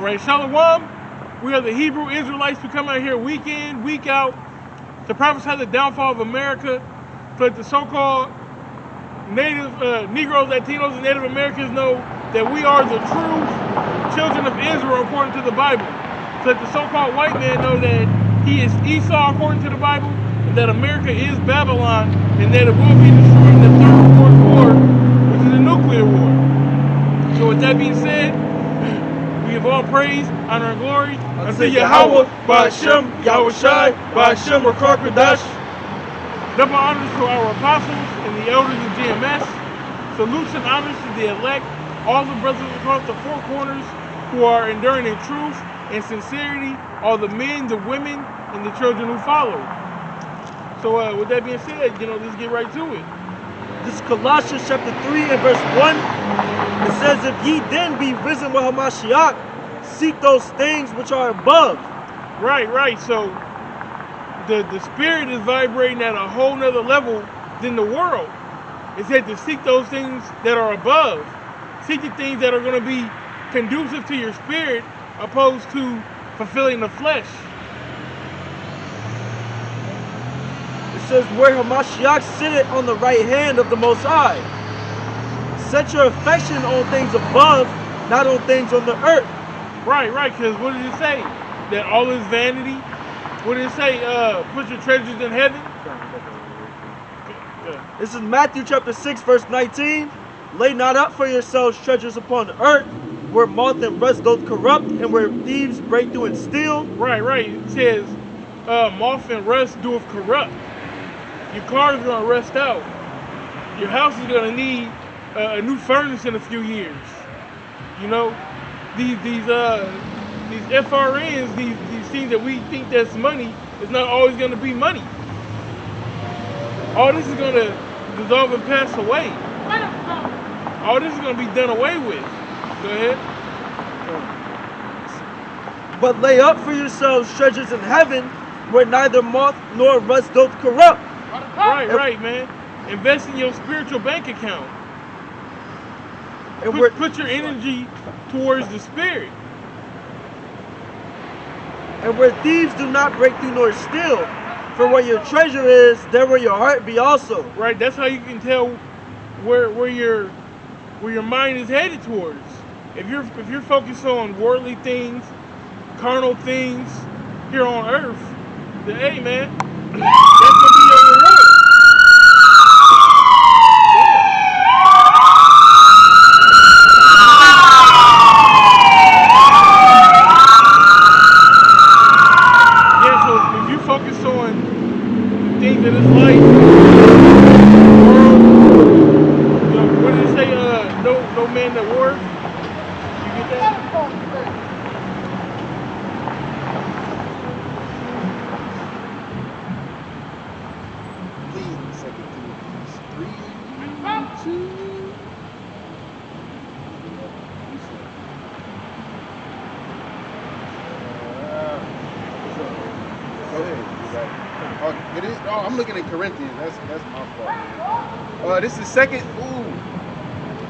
All right, Shalom. We are the Hebrew Israelites. We come out here week in, week out to prophesy the downfall of America, to let the so-called native Negroes, Latinos, and Native Americans know that we are the true children of Israel according to the Bible. To let the so-called white man know that he is Esau according to the Bible, and that America is Babylon, and that it will be destroyed in the third world war, which is a nuclear war. So with that being said, we give all praise, honor, and glory unto Yahweh, Ba'ashem, Yahweh Shai, Ba'ashem, or Karkadash. Double honors to our apostles and the elders of GMS. Salutes and honors to the elect, all the brothers across the four corners who are enduring in truth and sincerity, all the men, the women, and the children who follow. So with that being said, let's get right to it. This is Colossians chapter 3 and verse 1. It says, if ye then be risen with Hamashiach, seek those things which are above. Right. So the spirit is vibrating at a whole nother level than the world. It said to seek those things that are above. Seek the things that are going to be conducive to your spirit opposed to fulfilling the flesh. It says, where Hamashiach sitteth on the right hand of the Most High. Set your affection on things above, not on things on the earth. Right, because what did it say? That all is vanity? What did it say? Put your treasures in heaven? This is Matthew chapter 6, verse 19. Lay not up for yourselves treasures upon the earth, where moth and rust doth corrupt, and where thieves break through and steal. Right. It says, moth and rust doeth corrupt. Your car is going to rust out. Your house is going to need a new furnace in a few years. These FRNs, these things that we think that's money, is not always going to be money. All this is going to dissolve and pass away. All this is going to be done away with. Go ahead. But lay up for yourselves treasures in heaven, where neither moth nor rust doth corrupt. Right, man. Invest in your spiritual bank account. And put your energy towards the spirit. And where thieves do not break through nor steal, for where your treasure is, there will your heart be also. Right, that's how you can tell where your mind is headed towards. If you're focused on worldly things, carnal things here on earth, then hey man, that's gonna be your reward. Focus on things in this life, world. What did it say? No man that war. You get that? Please, 2 Timothy 3:2. It is. Oh, I'm looking at Corinthians. That's my fault. This is second. I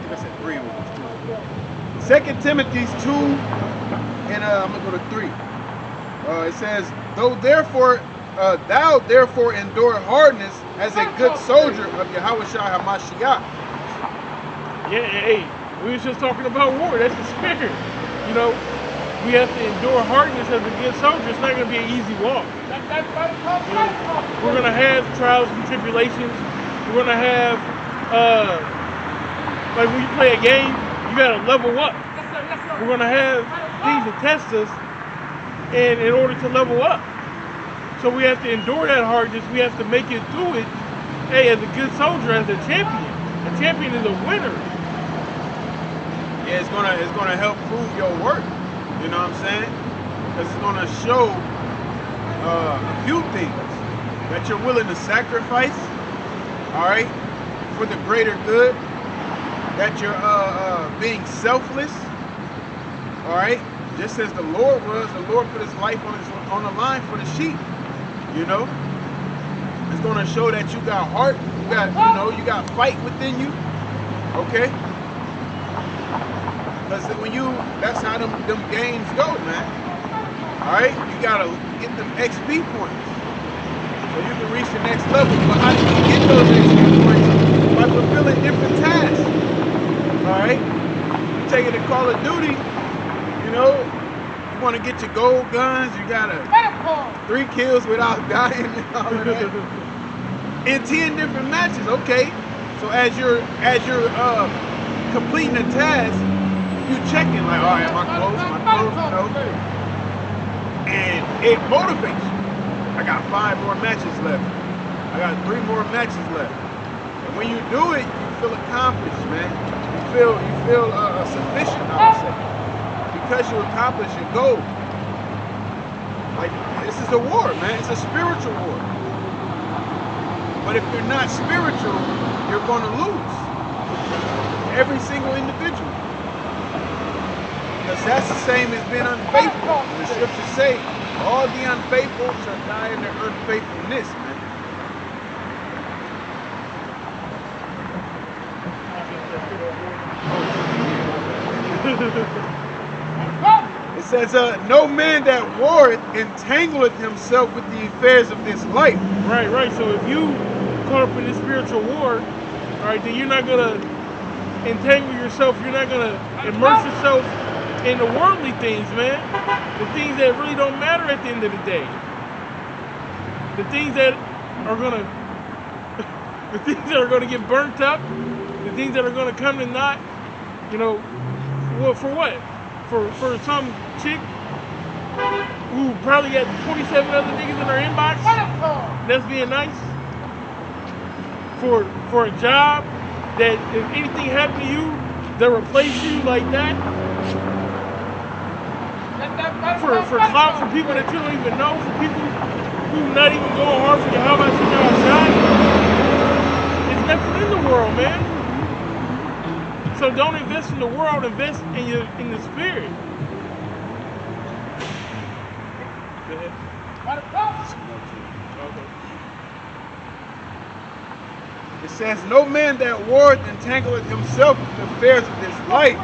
think I said 3. It was 2. 2 Timothy 2, and I'm gonna go to 3. It says, thou therefore endure hardness as a good soldier of Yahweh Shai Hamashiach. Yeah, hey, we was just talking about war. That's the spirit. We have to endure hardness as a good soldier. It's not going to be an easy walk. We're going to have trials and tribulations. We're going to have, like when you play a game, you got to level up. We're going to have things to test us and in order to level up. So we have to endure that hardness. We have to make it through it, hey, as a good soldier, as a champion. A champion is a winner. Yeah, it's gonna help prove your worth. You know what I'm saying? Because it's going to show a few things. That you're willing to sacrifice, all right, for the greater good. That you're being selfless, all right? Just as the Lord was, the Lord put his life on the line for the sheep, It's going to show that you got heart, you got fight within you, okay? Because that's how them games go, man. All right, you gotta get them XP points so you can reach the next level. But how do you get those XP points? By fulfilling different tasks. All right, you take it to Call of Duty. You know, you want to get your gold guns. You gotta 3 kills without dying and all of that. In 10 different matches. Okay, so as you're completing a task, you checking like, all right, am I close? Am I close? No. And it motivates you. I got 5 more matches left. I got 3 more matches left. And when you do it, you feel accomplished, man. You feel sufficient, I would say, because you accomplished your goal. Like, this is a war, man. It's a spiritual war. But if you're not spiritual, you're going to lose. Every single individual. Because that's the same as being unfaithful. The scriptures say, all the unfaithful shall die in their unfaithfulness, man. It says, no man that warreth entangleth himself with the affairs of this life. Right. So if you caught up in this spiritual war, all right, then you're not gonna entangle yourself. You're not gonna immerse yourself in the worldly things, man. The things that really don't matter at the end of the day. The things that are gonna, the things that are gonna get burnt up. The things that are gonna come to naught. You know, well, for what? For some chick who probably got 27 other niggas in her inbox. That's being nice. For a job that if anything happened to you, they'll replace you like that. For clout, for people that you don't even know, for people who not even going hard for you. How about you outside? There's nothing in the world, man. So don't invest in the world, invest in the spirit. Go ahead. It says, no man that warreth entangleth himself with the affairs of this life,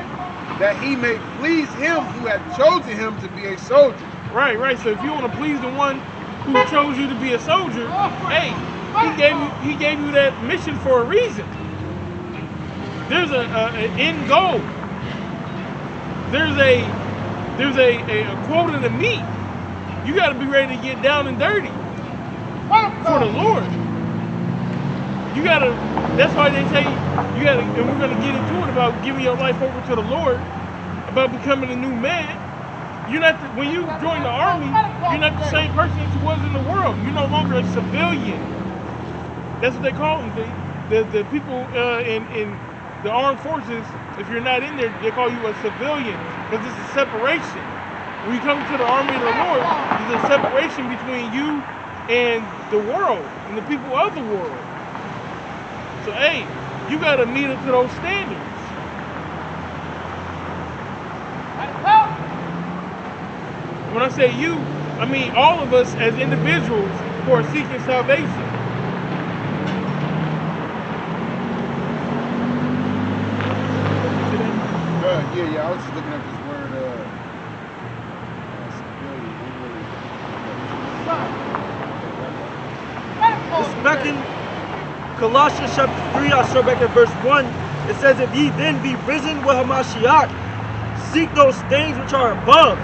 that he may please him who hath chosen him to be a soldier. Right. So if you want to please the one who chose you to be a soldier, hey, he gave you that mission for a reason. There's an end goal. There's a quota to meet. You got to be ready to get down and dirty for the Lord. You gotta. That's why they say you gotta. And we're gonna get into it about giving your life over to the Lord, about becoming a new man. You're not. When you join the army, you're not the same person that you was in the world. You're no longer a civilian. That's what they call them. The people in the armed forces, if you're not in there, they call you a civilian because it's a separation. When you come to the army of the Lord, there's a separation between you and the world and the people of the world. So hey, you gotta meet up to those standards. When I say you, I mean all of us as individuals who are seeking salvation. Yeah, I was just looking at this word, civilian. It's back in Colossians chapter 3, I'll start back at verse 1. It says, if ye then be risen with Hamashiach, seek those things which are above,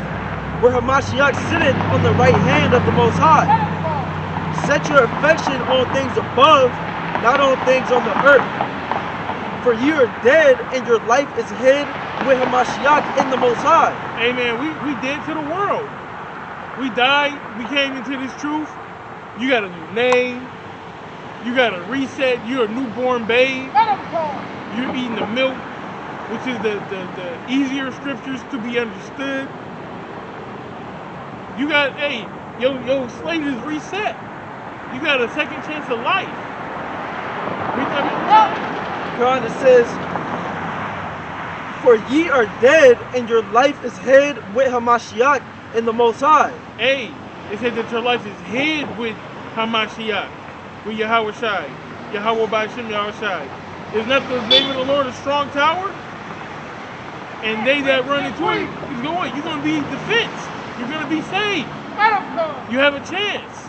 where Hamashiach sitteth on the right hand of the Most High. Set your affection on things above, not on things on the earth. For ye are dead, and your life is hid with Hamashiach in the Most High. Amen. We dead to the world. We died. We came into this truth. You got a new name. You got a reset. You're a newborn babe. You're eating the milk, which is the easier scriptures to be understood. You got, hey, your slate is reset. You got a second chance of life. Read that. God, it says, for ye are dead, and your life is hid with Hamashiach in the Most High. Hey, it says that your life is hid with Hamashiach, with Yahweh Shai, Yahweh Ba'ashem Yahweh Shai. Is not the name of the Lord a strong tower? and they that run into it, he's going, you're going to be defense. You're going to be saved. You have a chance.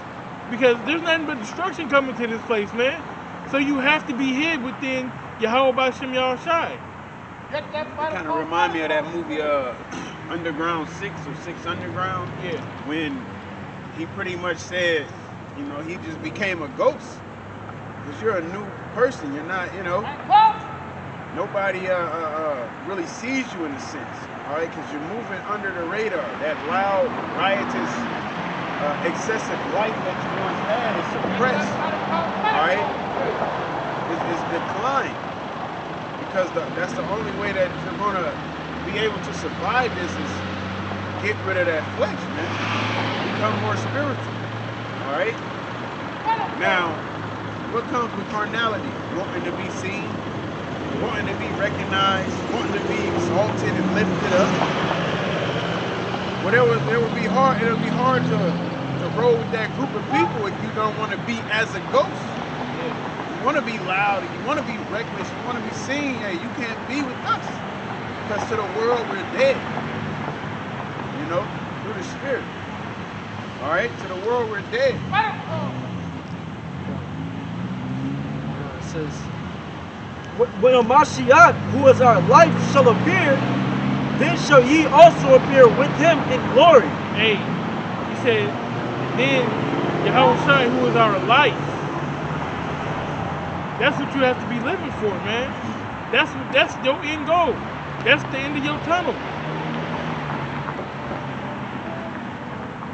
Because there's nothing but destruction coming to this place, man. So you have to be hid within Yahweh B'Shem Yahushai. It kind of remind me of that movie Underground 6 or 6 Underground. Yeah. When he pretty much said, you know, he just became a ghost. Because you're a new person. You're not, you know, nobody really sees you in a sense. All right, because you're moving under the radar. That loud, riotous, excessive life that you once had is suppressed. All right, it's declined. Because that's the only way that you're going to be able to survive this is get rid of that flesh, man. Become more spiritual. All right? Now, what comes with carnality? Wanting to be seen, wanting to be recognized, wanting to be exalted and lifted up. Well, it would be hard to roll with that group of people if you don't want to be as a ghost. You want to be loud, you want to be reckless, you want to be seen. Hey, you can't be with us. Because to the world, we're dead. You know, through the Spirit. All right? To the world, we're dead. It says, when Mashiach, who is our life, shall appear, then shall ye also appear with him in glory. Hey, he said, and then Yahweh who is our life. That's what you have to be living for, man. That's your end goal. That's the end of your tunnel.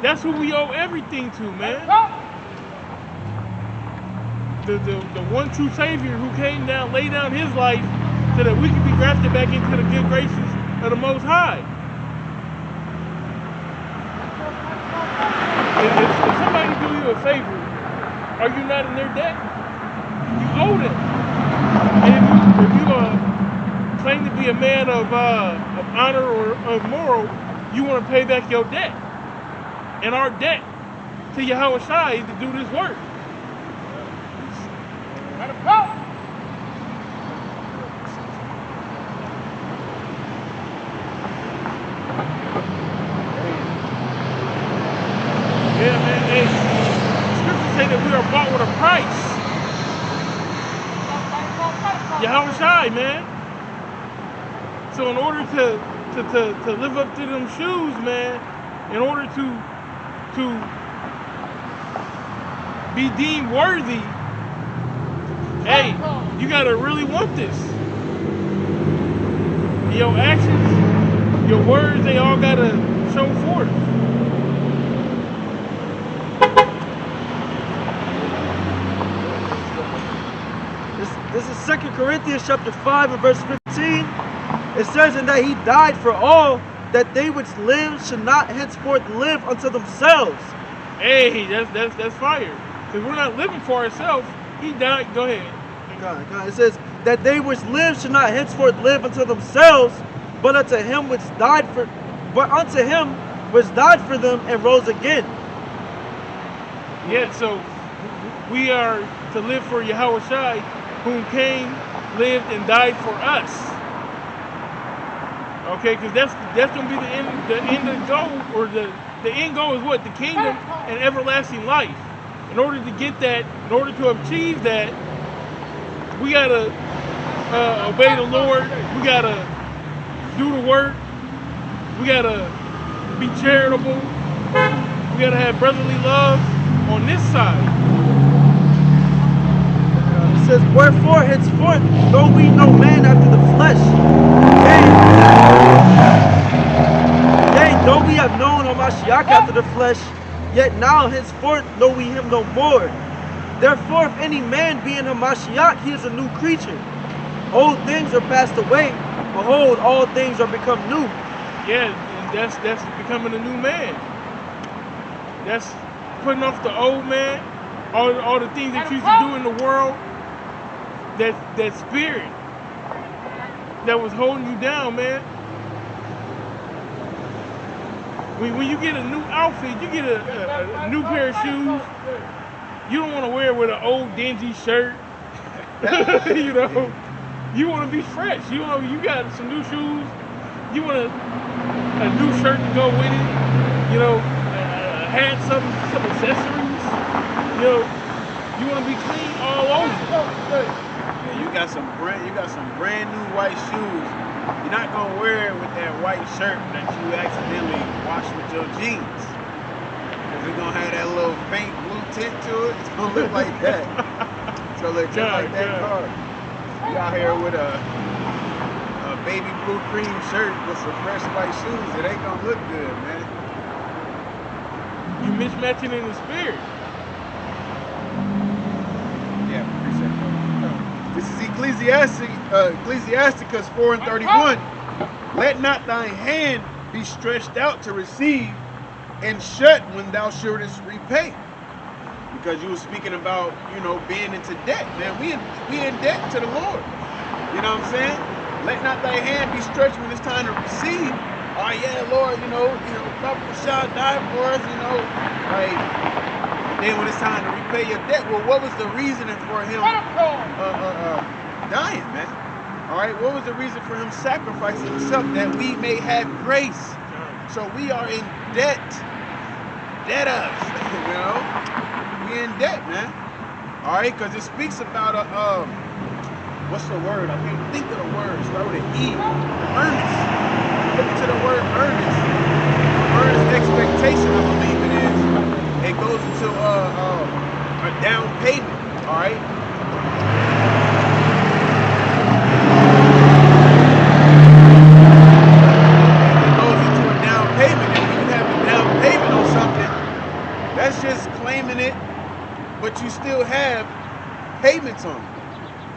That's who we owe everything to, man. The one true Savior who came down, laid down his life so that we can be grafted back into the good graces of the Most High. If somebody do you a favor, are you not in their debt? You owe them. And if you claim to be a man of honor or of moral, you want to pay back your debt. And our debt to Yahweh Shai is to do this work. Yeah, man. Hey, scriptures say that we are bought with a price. Yahweh Shai, man. So in order to live up to them shoes, man, in order to be deemed worthy, hey, you gotta really want this. Your actions, your words, they all gotta show forth. This is 2 Corinthians chapter 5 and verse 15. It says, and that he died for all, that they which live should not henceforth live unto themselves. Hey, that's fire. Because we're not living for ourselves. He died. Go ahead. God. It says, that they which live should not henceforth live unto themselves, but unto him which died for them and rose again. Yeah, so we are to live for Yahweh Shai, whom came, lived, and died for us. Okay, because that's gonna be the end of the goal, or the end goal is what? The kingdom and everlasting life. In order to get that, in order to achieve that, we gotta obey the Lord. We gotta do the work. We gotta be charitable. We gotta have brotherly love on this side. It says, wherefore henceforth, though we know man after the flesh, yea, though we have known Mashiach after the flesh, yet now henceforth know we him no more. Therefore, if any man be in Mashiach, he is a new creature. Old things are passed away. Behold, all things are become new. Yeah, that's becoming a new man. That's putting off the old man, all the things that you used to do in the world. That spirit that was holding you down, man. When you get a new outfit, you get a new pair of shoes, you don't want to wear it with an old dingy shirt. You know, you want to be fresh. You got some new shoes, You want a new shirt to go with it. You know, had some accessories. You know, you want to be clean all over. Yeah, you got some brand new white shoes. You're not gonna wear it with that white shirt that you accidentally washed with your jeans. Cause it's gonna have that little faint blue tint to it. It's gonna look like that. It's gonna look just like that car. You out here with a baby blue cream shirt with some fresh white shoes, it ain't gonna look good, man. You mismatching in the spirit. Yeah, appreciate that. This is Ecclesiasticus 4:31. Let not thine hand be stretched out to receive, and shut when thou shouldest repay. Because you were speaking about, you know, being into debt, man. We in debt to the Lord. You know what I'm saying? Let not thy hand be stretched when it's time to receive. Oh yeah, Lord, you know, Papa shall die for us, you know. Like, then when it's time to repay your debt, well, what was the reasoning for him dying, man? All right, what was the reason for him sacrificing himself? That we may have grace. So we are in debt. Debtors, you know. We in debt, man. All right, because it speaks about what's the word? I can't think of the word. Start with an E. Earnest. Look into the word earnest. Earnest expectation, I believe it is. It goes into a down payment. All right. It goes into a down payment. And when you have a down payment on something, that's just claiming it, but you still have payments on it.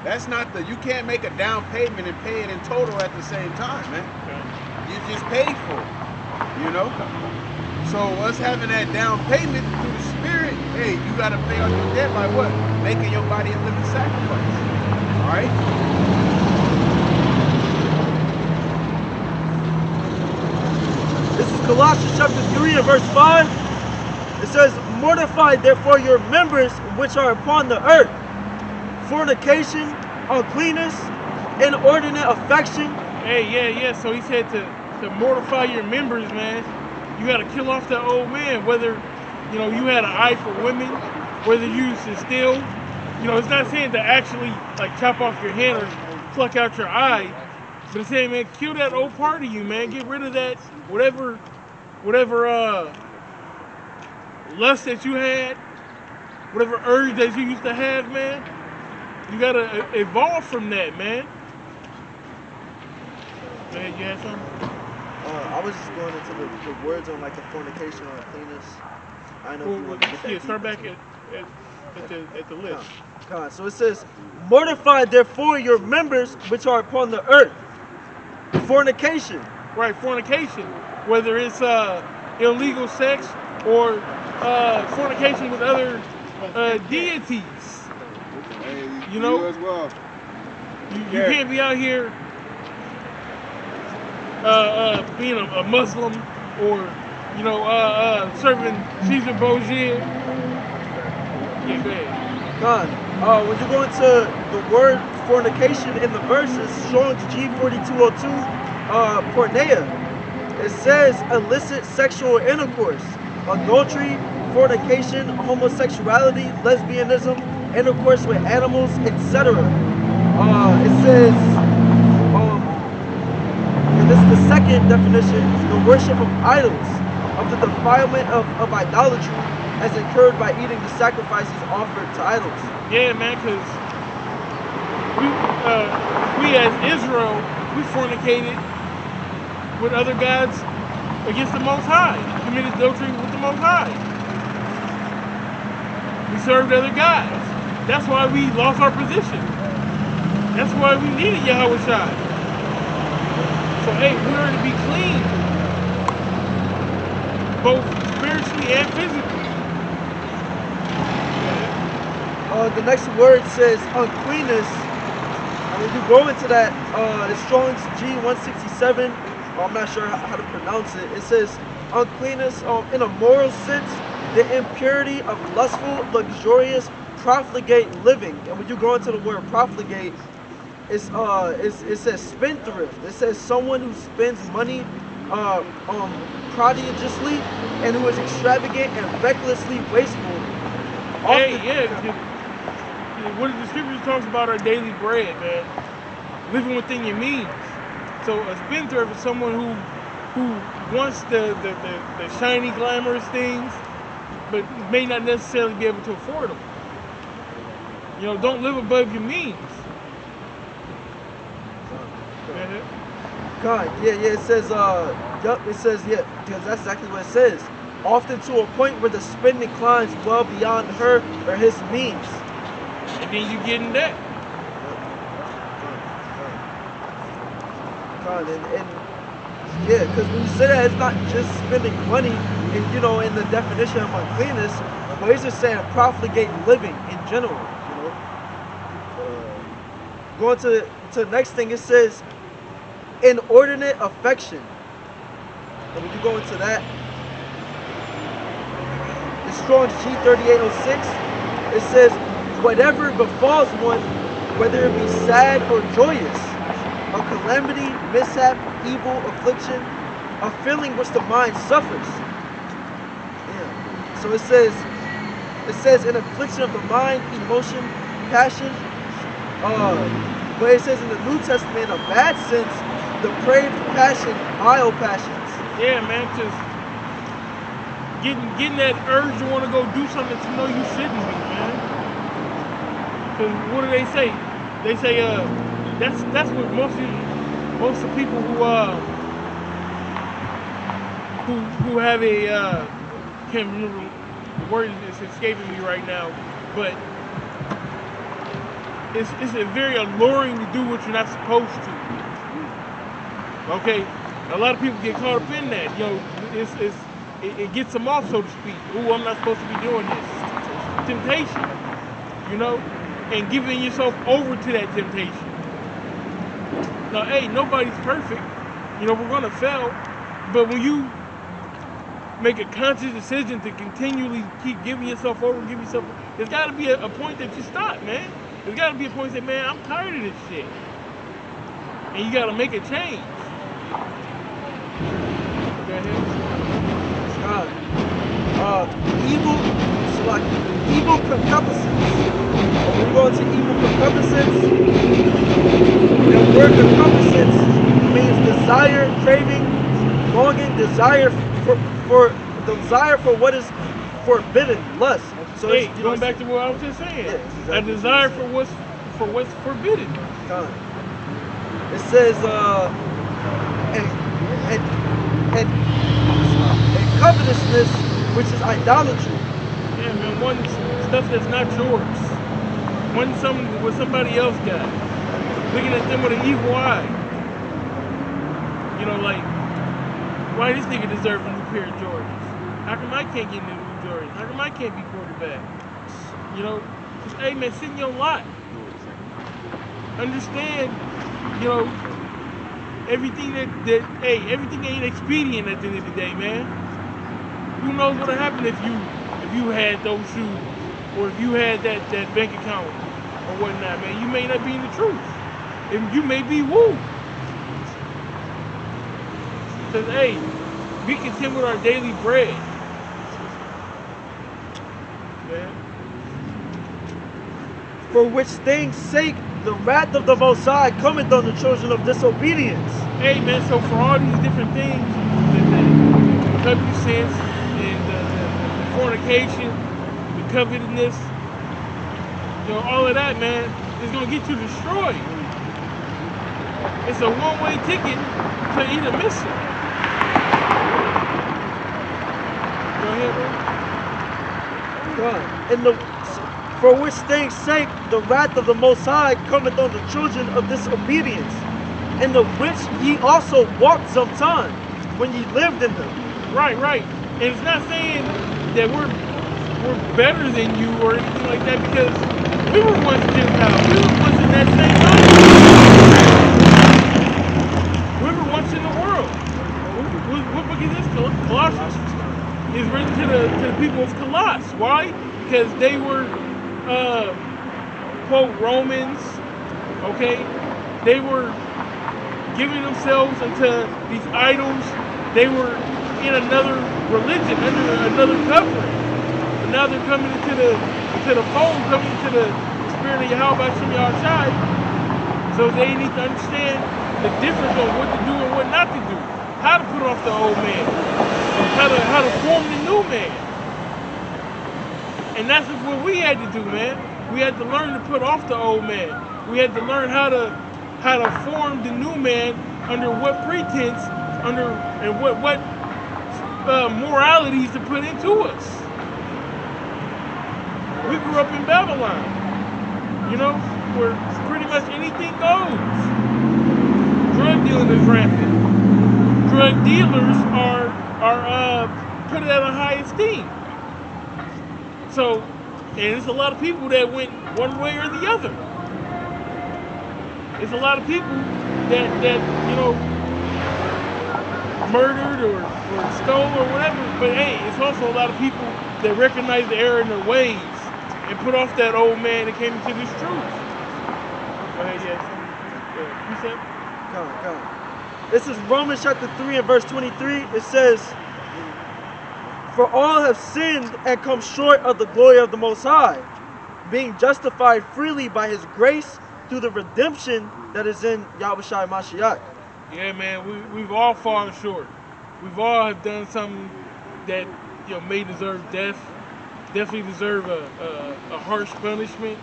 That's not you can't make a down payment and pay it in total at the same time, man. You just paid for it, you know? So us having that down payment through the spirit, hey, you got to pay off your debt by what? Making your body a living sacrifice, all right? This is Colossians chapter 3 and verse 5. It says, mortify therefore your members which are upon the earth, fornication, uncleanness, inordinate affection. Hey, yeah. So he said to mortify your members, man. You got to kill off that old man. Whether, you know, you had an eye for women, whether you used to steal. You know, it's not saying to actually like chop off your hand or pluck out your eye, but it's saying, man, kill that old part of you, man. Get rid of that whatever lust that you had, whatever urge that you used to have, man. You gotta evolve from that, man. Man, you had something? I was just going into the words on like the fornication or uncleanness. I know if you want to get that. Yeah, start back at the list. So it says, mortify therefore your members which are upon the earth. Fornication. Right, fornication. Whether it's illegal sex or fornication with other deities. Hey, you know, you as well. You can't be out here being a Muslim or, you know, serving Caesar Borgia. Yeah, bad. When you go into the word fornication in the verses, Strong's G4202, porneia, it says illicit sexual intercourse, adultery, fornication, homosexuality, lesbianism, intercourse with animals, etc. It says, and this is the second definition, the worship of idols, of the defilement of idolatry as incurred by eating the sacrifices offered to idols. Yeah, man, because we as Israel, we fornicated with other gods against the Most High, committed adultery with the Most High. We served other gods. That's why we lost our position. That's why we needed Yahweh Shai. So, hey, we are to be clean, both spiritually and physically. The next word says uncleanness. When you go into that, it's Strong's G167. I'm not sure how to pronounce it. It says uncleanness in a moral sense, the impurity of lustful, luxurious, profligate living. And when you go into the word profligate, it says spendthrift. It says someone who spends money prodigiously and who is extravagant and recklessly wasteful. Hey, Often- yeah, what the scripture talks about our daily bread, man. Living within your means. So a spendthrift is someone who wants the shiny, glamorous things, but may not necessarily be able to afford them. You know, don't live above your means. God, yeah, it says, it says, yeah, because that's exactly what it says. Often to a point where the spending climbs well beyond her or his means. And then you get in debt. God, and yeah, because when you say that, it's not just spending money, and in the definition of uncleanness, but it's just saying profligate living in general. Going to the next thing, it says inordinate affection. And when you go into that, the Strong's G3806, it says whatever befalls one, whether it be sad or joyous, a calamity, mishap, evil, affliction, a feeling which the mind suffers. Yeah. So it says an affliction of the mind, emotion, passion. But it says in the New Testament, in a bad sense, depraved passion, vile passions. Yeah, man, just getting that urge to want to go do something that you know you shouldn't be, man. Because what do they say? They say that's what most of the people who have a can't remember the word is escaping me right now, but it's very alluring to do what you're not supposed to. Okay, a lot of people get caught up in that. It gets them off, so to speak. Ooh, I'm not supposed to be doing this. Temptation, and giving yourself over to that temptation. Now, hey, nobody's perfect. We're gonna fail, but when you make a conscious decision to continually keep giving yourself over, there's got to be a point that you stop, man. There's got to be a point that, man, I'm tired of this shit, and you got to make a change. Go ahead. Evil concupiscence. When we go into evil concupiscence, the word concupiscence means desire, craving, longing, desire for what is forbidden, lust. So hey, going back to what I was just saying, exactly. A desire for what's forbidden. It says, and covetousness, which is idolatry. Yeah, man, one stuff that's not yours. One what somebody else got. Looking at them with an evil eye. Like, why this nigga deserve a new pair of Jordans? How come I can't get a new Jordans? How come I can't be quarterback? Just, hey man, sit in your lot. Understand, everything everything ain't expedient at the end of the day, man. Who knows what'll happen if you had those shoes, or if you had that bank account or whatnot, man. You may not be in the truth. You may be woo. Says, hey, be content with our daily bread. Man. For which things' sake the wrath of the Most High cometh on the children of disobedience. Hey man, so for all these different things, the covetousness and the fornication, the covetousness, all of that, man, is gonna get you destroyed. It's a one-way ticket to either miss it. Go ahead, bro. God, for which things' sake the wrath of the Most High cometh on the children of disobedience, in the which ye also walked sometime when ye lived in them. Right. And it's not saying that we're better than you or anything like that, because we were once Gentiles. We were once in that same life. We were once in the world. What book is this? Colossians. Is written to the people of Colossus. Why? Because they were quote Romans, okay, They were giving themselves into these idols. They were in another religion, under another covering. But now they're coming into the fold, coming into the spirit of Yahweh Shem Yahushai. So they need to understand the difference of what to do and what not to do. How to put off the old man. How to form the new man. And that's what we had to do, man. We had to learn to put off the old man. We had to learn how to form the new man under what pretense, and what moralities to put into us. We grew up in Babylon, you know, where pretty much anything goes. Drug dealing is rampant. Drug dealers are put at a high esteem. So, and there's a lot of people that went one way or the other. There's a lot of people that you know, murdered or stole or whatever. But hey, it's also a lot of people that recognize the error in their ways and put off that old man and came into this truth. Go ahead, yeah. Precept? Come on. This is Romans chapter 3 and verse 23. It says, "For all have sinned and come short of the glory of the Most High, being justified freely by His grace through the redemption that is in Yahushua Mashiach." Yeah, man, we've all fallen short. We've all have done something that, you know, may deserve death. Definitely deserve a harsh punishment.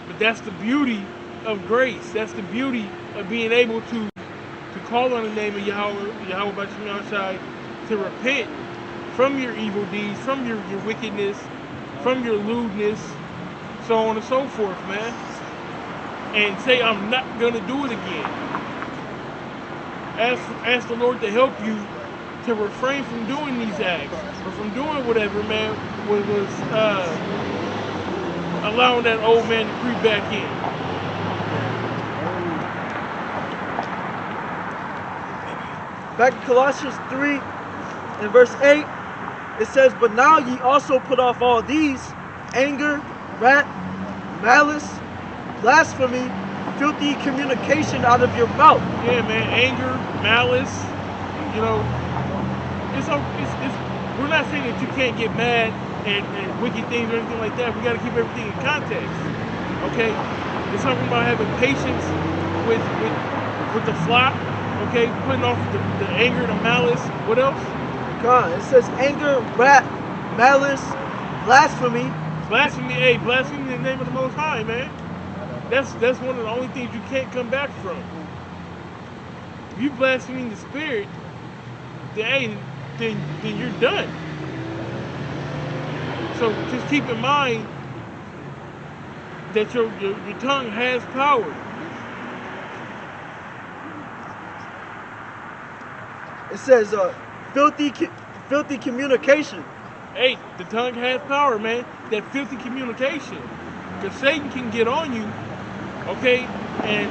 But that's the beauty of grace. That's the beauty of being able to call on the name of Yahweh B'Shem Yahushai, to repent from your evil deeds, from your wickedness, from your lewdness, so on and so forth, man. And say, I'm not going to do it again. Ask the Lord to help you to refrain from doing these acts, or from doing whatever, man, was allowing that old man to creep back in. Back in Colossians 3 and verse 8, it says, "But now ye also put off all these: anger, wrath, malice, blasphemy, filthy communication out of your mouth." Yeah, man, anger, malice, you know, we're not saying that you can't get mad and wicked things or anything like that. We got to keep everything in context, okay? It's talking about having patience with the flock, okay? Putting off the anger, the malice. What else? God, it says anger, wrath, malice, blasphemy. Blasphemy, hey, blasphemy in the name of the Most High, man. That's one of the only things you can't come back from. If you blaspheme the Spirit, then you're done. So just keep in mind that your tongue has power. It says filthy communication. Hey, the tongue has power, man. That filthy communication. Because Satan can get on you, okay, and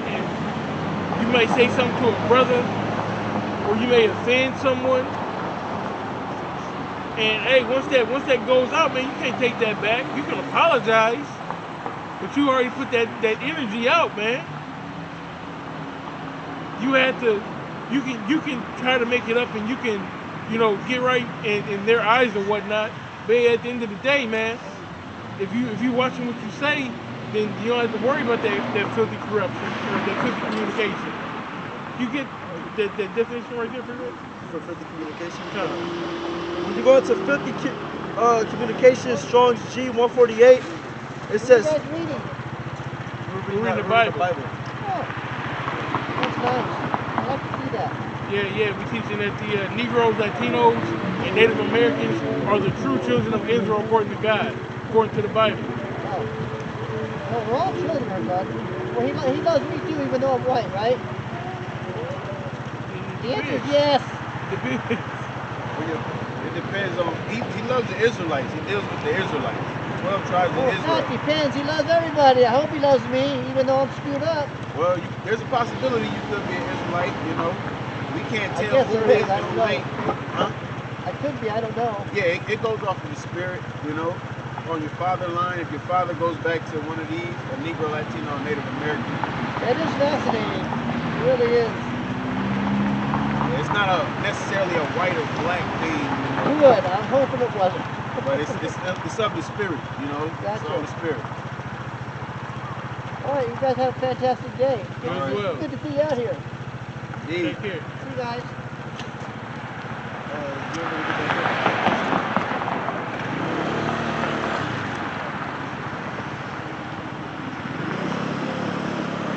you may say something to a brother, or you may offend someone. And hey, once that goes out, man, you can't take that back. You can apologize, but you already put that energy out, man. You can try to make it up, and you can, you know, get right in their eyes or whatnot. But at the end of the day, man, if you watching what you say, then you don't have to worry about that filthy corruption, or that filthy communication. You get that definition right there for that? For filthy communication? When you go into filthy communication, Strong's G 148, it says... What are you guys reading? We're reading the Bible. Oh, that's nice. I like to see that. Yeah, we're teaching that the Negroes, Latinos, and Native Americans are the true children of Israel according to God, according to the Bible. Oh. Well, we're all children of God. Well, he loves me too, even though I'm white, right? The answer is yes. It depends on, he loves the Israelites. He deals with the Israelites. 12 tribes of Israel. That depends. He loves everybody. I hope he loves me, even though I'm screwed up. Well, there's a possibility you could be an Israelite, you know. We can't I tell guess who there is is, I and don't who know. ain't. Huh? I could be, I don't know. Yeah, it goes off of the spirit, you know. On your father line, if your father goes back to one of these, a Negro, Latino, or Native American, It is fascinating. It really is. It's not necessarily a white or black thing, Good. I'm hoping it wasn't. but it's of the spirit, It's Gotcha. all the spirit. All right, you guys have a fantastic day. You as well. Good to see you out here. Indeed. Take care. See you guys. You want me to get that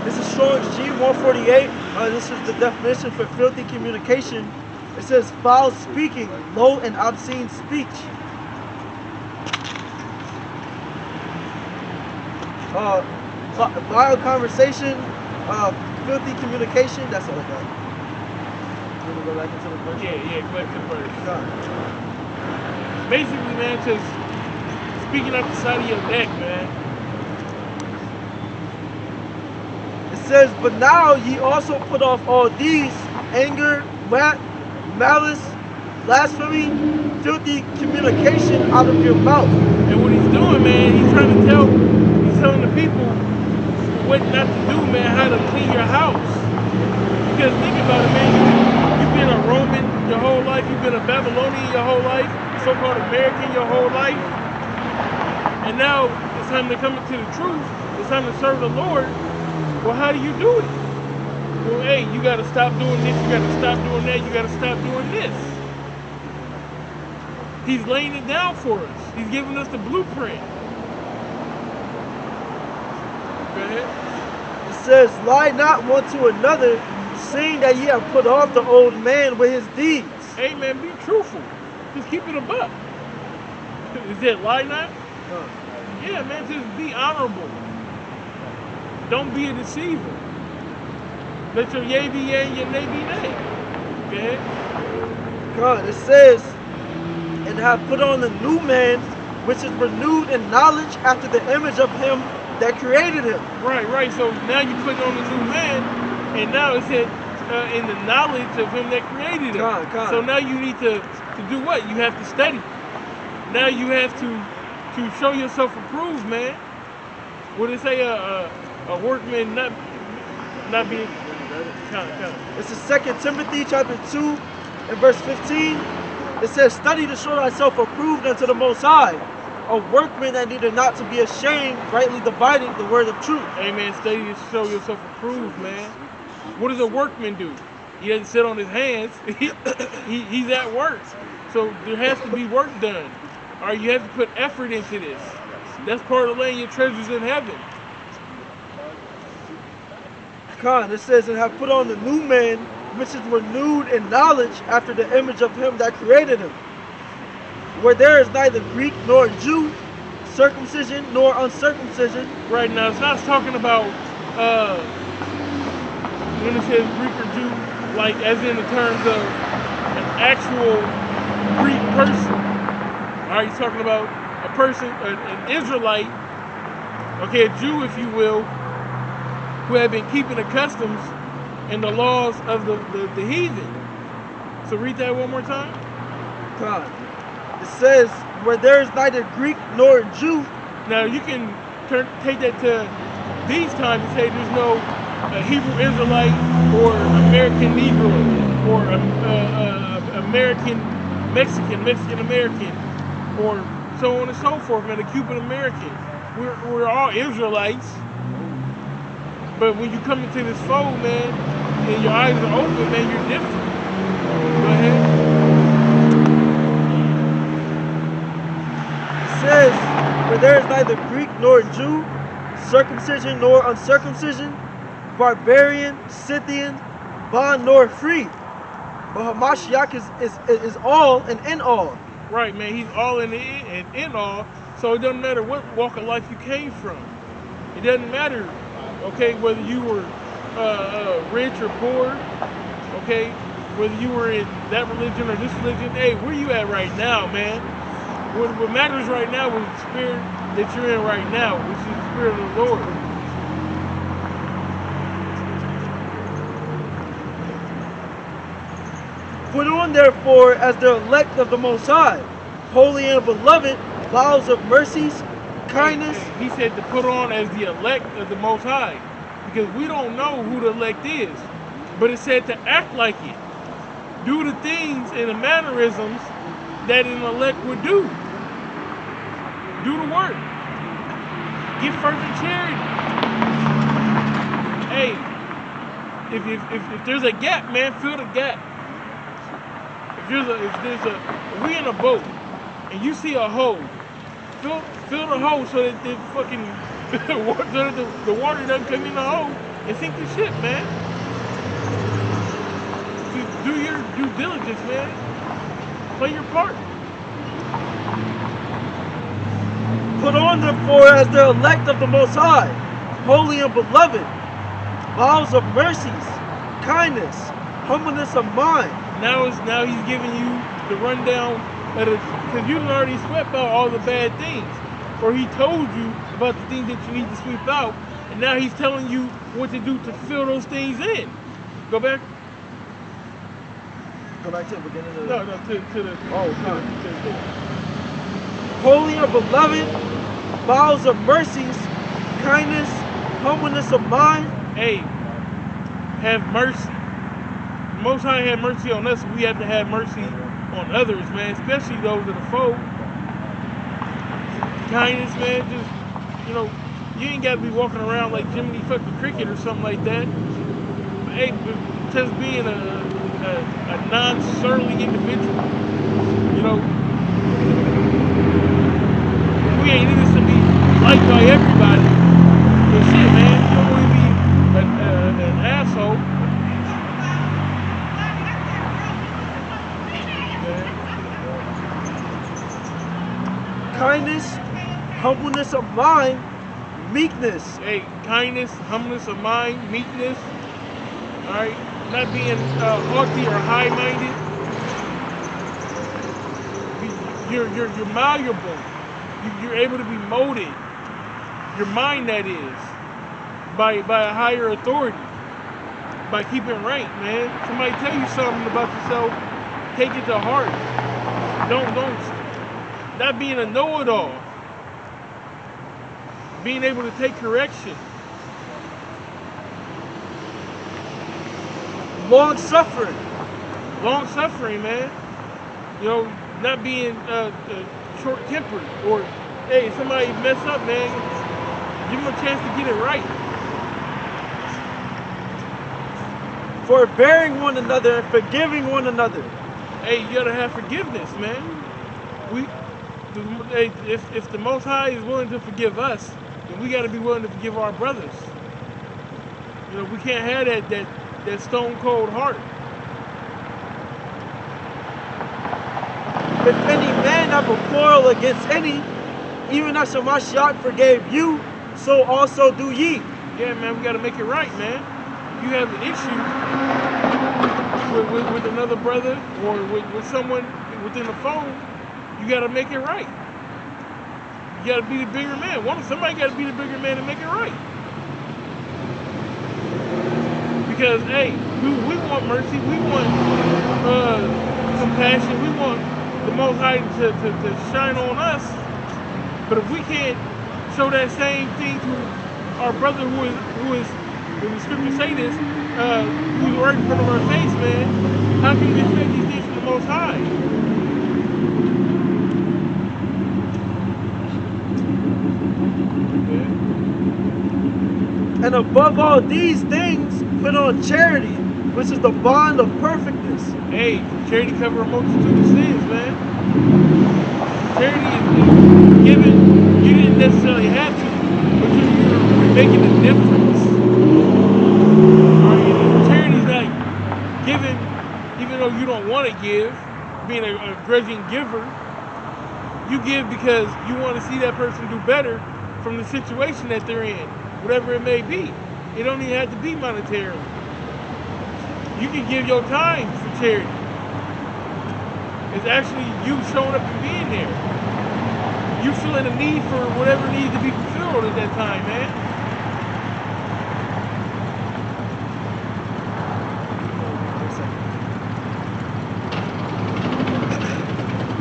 This is Strong's G148. This is the definition for filthy communication. It says foul speaking, low and obscene speech. Vile conversation, filthy communication. That's all I got. You want to go back into the verse? Yeah, go back to the verse. Done. Basically, man, just speaking up the side of your neck, man. It says, but now ye also put off all these: anger, wrath, malice, blasphemy, filthy communication out of your mouth. And what he's doing, man, he's telling the people what not to do, man, how to clean your house. Because think about it, man, you've been a Roman your whole life, you've been a Babylonian your whole life, so-called American your whole life, and now it's time to come into the truth, it's time to serve the Lord. Well, how do you do it? Well, hey, you gotta stop doing this, you gotta stop doing that, you gotta stop doing this. He's laying it down for us. He's giving us the blueprint. Go ahead. It says, lie not one to another, seeing that ye have put off the old man with his deeds. Hey, man, be truthful. Just keep it a buck. Is that lie not? Yeah, man, just be honorable. Don't be a deceiver. Let your yea be yea and your nay be nay. Go ahead. God, it says, and have put on the new man, which is renewed in knowledge after the image of him that created him. Right. So now you put on the new man, and now it said in the knowledge of him that created him. God. So now you need to do what? You have to study. Now you have to show yourself approved, man. What did it say? A workman not being kind of. This is 2 Timothy chapter 2 and verse 15. It says, study to show thyself approved unto the Most High, a workman that needed not to be ashamed, rightly dividing the word of truth. Amen. Study to show yourself approved, man. What does a workman do? He doesn't sit on his hands. He's at work. So there has to be work done. All right, you have to put effort into this. That's part of laying your treasures in heaven. God, it says, and have put on the new man, which is renewed in knowledge after the image of him that created him, where there is neither Greek nor Jew, circumcision nor uncircumcision. Right now, it's not talking about when it says Greek or Jew, like as in the terms of an actual Greek person. All right, he's talking about a person, an Israelite, okay, a Jew, if you will, who had been keeping the customs and the laws of the heathen. So read that one more time. God, it says, where there is neither Greek nor Jew. Now you can take that to these times and say there's no Hebrew Israelite or American Negro or American Mexican American, or so on and so forth, man, a Cuban American. We're all Israelites. But when you come into this fold, man, and your eyes are open, man, you're different. Go ahead. It says, where there is neither Greek nor Jew, circumcision nor uncircumcision, barbarian, Scythian, bond nor free. But Hamashiach is all and in all. Right, man, he's all in and in all, so it doesn't matter what walk of life you came from. It doesn't matter, okay, whether you were rich or poor, okay, whether you were in that religion or this religion. Hey, where you at right now, man? What matters right now is the spirit that you're in right now, which is the spirit of the Lord. Put on therefore as the elect of the Most High, holy and beloved, vows of mercies, kindness. He said to put on as the elect of the Most High. because we don't know who the elect is. But it said to act like it. Do the things and the mannerisms that an elect would do. Do the work. Give fervent charity. Hey, if there's a gap, man, fill the gap. If we in a boat and you see a hole, fill the hole so that the fucking so that the water doesn't come in the hole and sink the ship, man. Just do your due diligence, man. Play your part. Put on therefore as the elect of the Most High, holy and beloved, vows of mercies, kindness, humbleness of mind. Now he's giving you the rundown of because you already swept out all the bad things. Or he told you about the things that you need to sweep out, and now he's telling you what to do to fill those things in. Go back. Go back to the beginning of the... No, to the... Oh, to the holy and beloved, vows of mercies, kindness, humbleness of mind. Hey, have mercy. The Most High have mercy on us. We have to have mercy on others, man, especially those of the foe. Kindness, man, just, you ain't got to be walking around like Jiminy fucking Cricket or something like that. But, hey, just being a non-surly individual, we ain't in this to be liked by everybody. But shit, man, you don't want to be an asshole. Kindness, humbleness of mind, meekness. Hey, kindness, humbleness of mind, meekness. All right, not being haughty or high-minded. You're malleable. You're able to be molded. Your mind, that is, by a higher authority, by keeping rank, man. Somebody tell you something about yourself, take it to heart. Don't. Not being a know-it-all. Being able to take correction. Long-suffering. Long-suffering, man. Not being short-tempered. Or, hey, somebody mess up, man, give them a chance to get it right. Forbearing one another and forgiving one another. Hey, you gotta have forgiveness, man. If the Most High is willing to forgive us, then we gotta be willing to forgive our brothers. We can't have that stone cold heart. If any man have a quarrel against any, even as Mashiach forgave you, so also do ye. Yeah, man, we gotta make it right, man. If you have an issue with another brother or with someone within the phone, you gotta make it right. You gotta be the bigger man. Somebody gotta be the bigger man and make it right. Because, hey, we want mercy, we want compassion, we want the Most High to shine on us. But if we can't show that same thing to our brother who is when the scriptures say this, who's right in front of our face, man, how can we expect these things from the Most High? And above all these things, put on charity, which is the bond of perfectness. Hey, charity covers a multitude of sins, man. Charity is given, you didn't necessarily have to, but you're making a difference. Charity is not given, even though you don't want to give, being a grudging giver. You give because you want to see that person do better from the situation that they're in. Whatever it may be. It don't even have to be monetarily. You can give your time for charity. It's actually you showing up and being there. You feeling a need for whatever needs to be fulfilled at that time, man.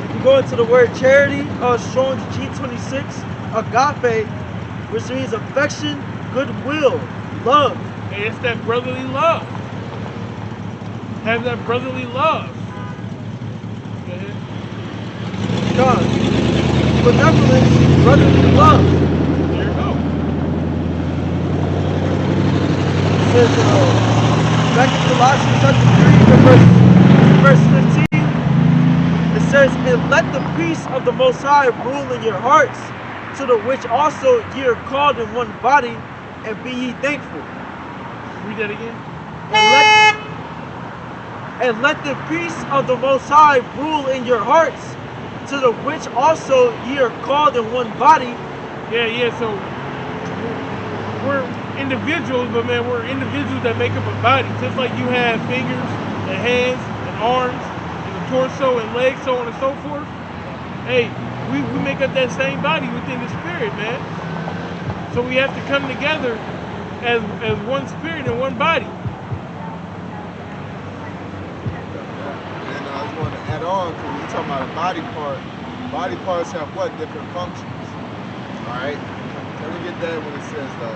If you go into the word charity, Strong's G26, agape, which means affection, goodwill, love. And it's that brotherly love. Have that brotherly love. Go ahead. God, benevolence, brotherly love. There you go. It says, back in Colossians chapter 3, verse 15, it says, and let the peace of the Most High rule in your hearts, to the which also ye are called in one body, and be ye thankful. Read that again. And let the peace of the Most High rule in your hearts, to the which also ye are called in one body. Yeah. So we're individuals, but man, we're individuals that make up a body. Just like you have fingers and hands and arms and a torso and legs, so on and so forth. Hey, we make up that same body within the spirit, man. So we have to come together as one spirit and one body. And I just want to add on, because we're talking about a body part. Body parts have what? Different functions. All right? Can we get that when it says the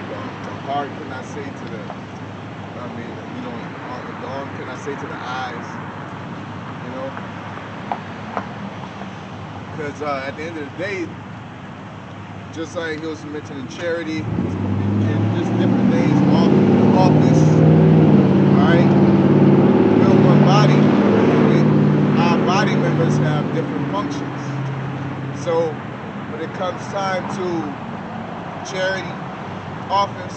heart cannot say to the, the arm cannot say to the eyes, you know? Because at the end of the day, just like he was mentioning charity, and just different things, office, all right? We're one body. Our body members have different functions. So when it comes time to charity, office,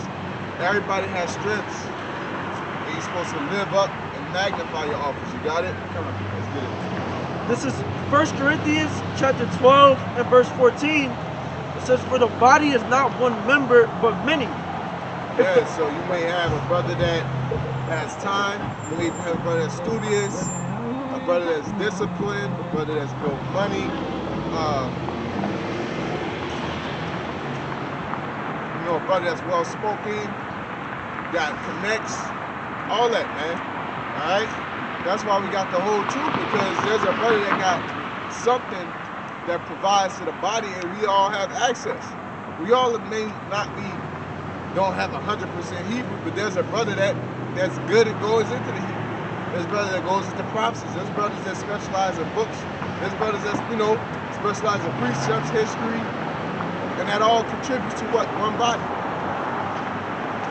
everybody has strengths. And you're supposed to live up and magnify your office. You got it? Come on, let's get it. This is 1 Corinthians chapter 12 and verse 14. It says, for the body is not one member, but many. Yeah, so you may have a brother that has time, you may have a brother that's studious, a brother that's disciplined, a brother that's built money, a brother that's well spoken, got connects, all that, man. Alright? That's why we got the whole truth, because there's a brother that got something that provides to the body, and we all have access. We all may not don't have 100% Hebrew, but there's a brother that's good at goes into the Hebrew. There's brother that goes into prophecies. There's brothers that specialize in books. There's brothers that, specialize in precepts, history, and that all contributes to what? One body.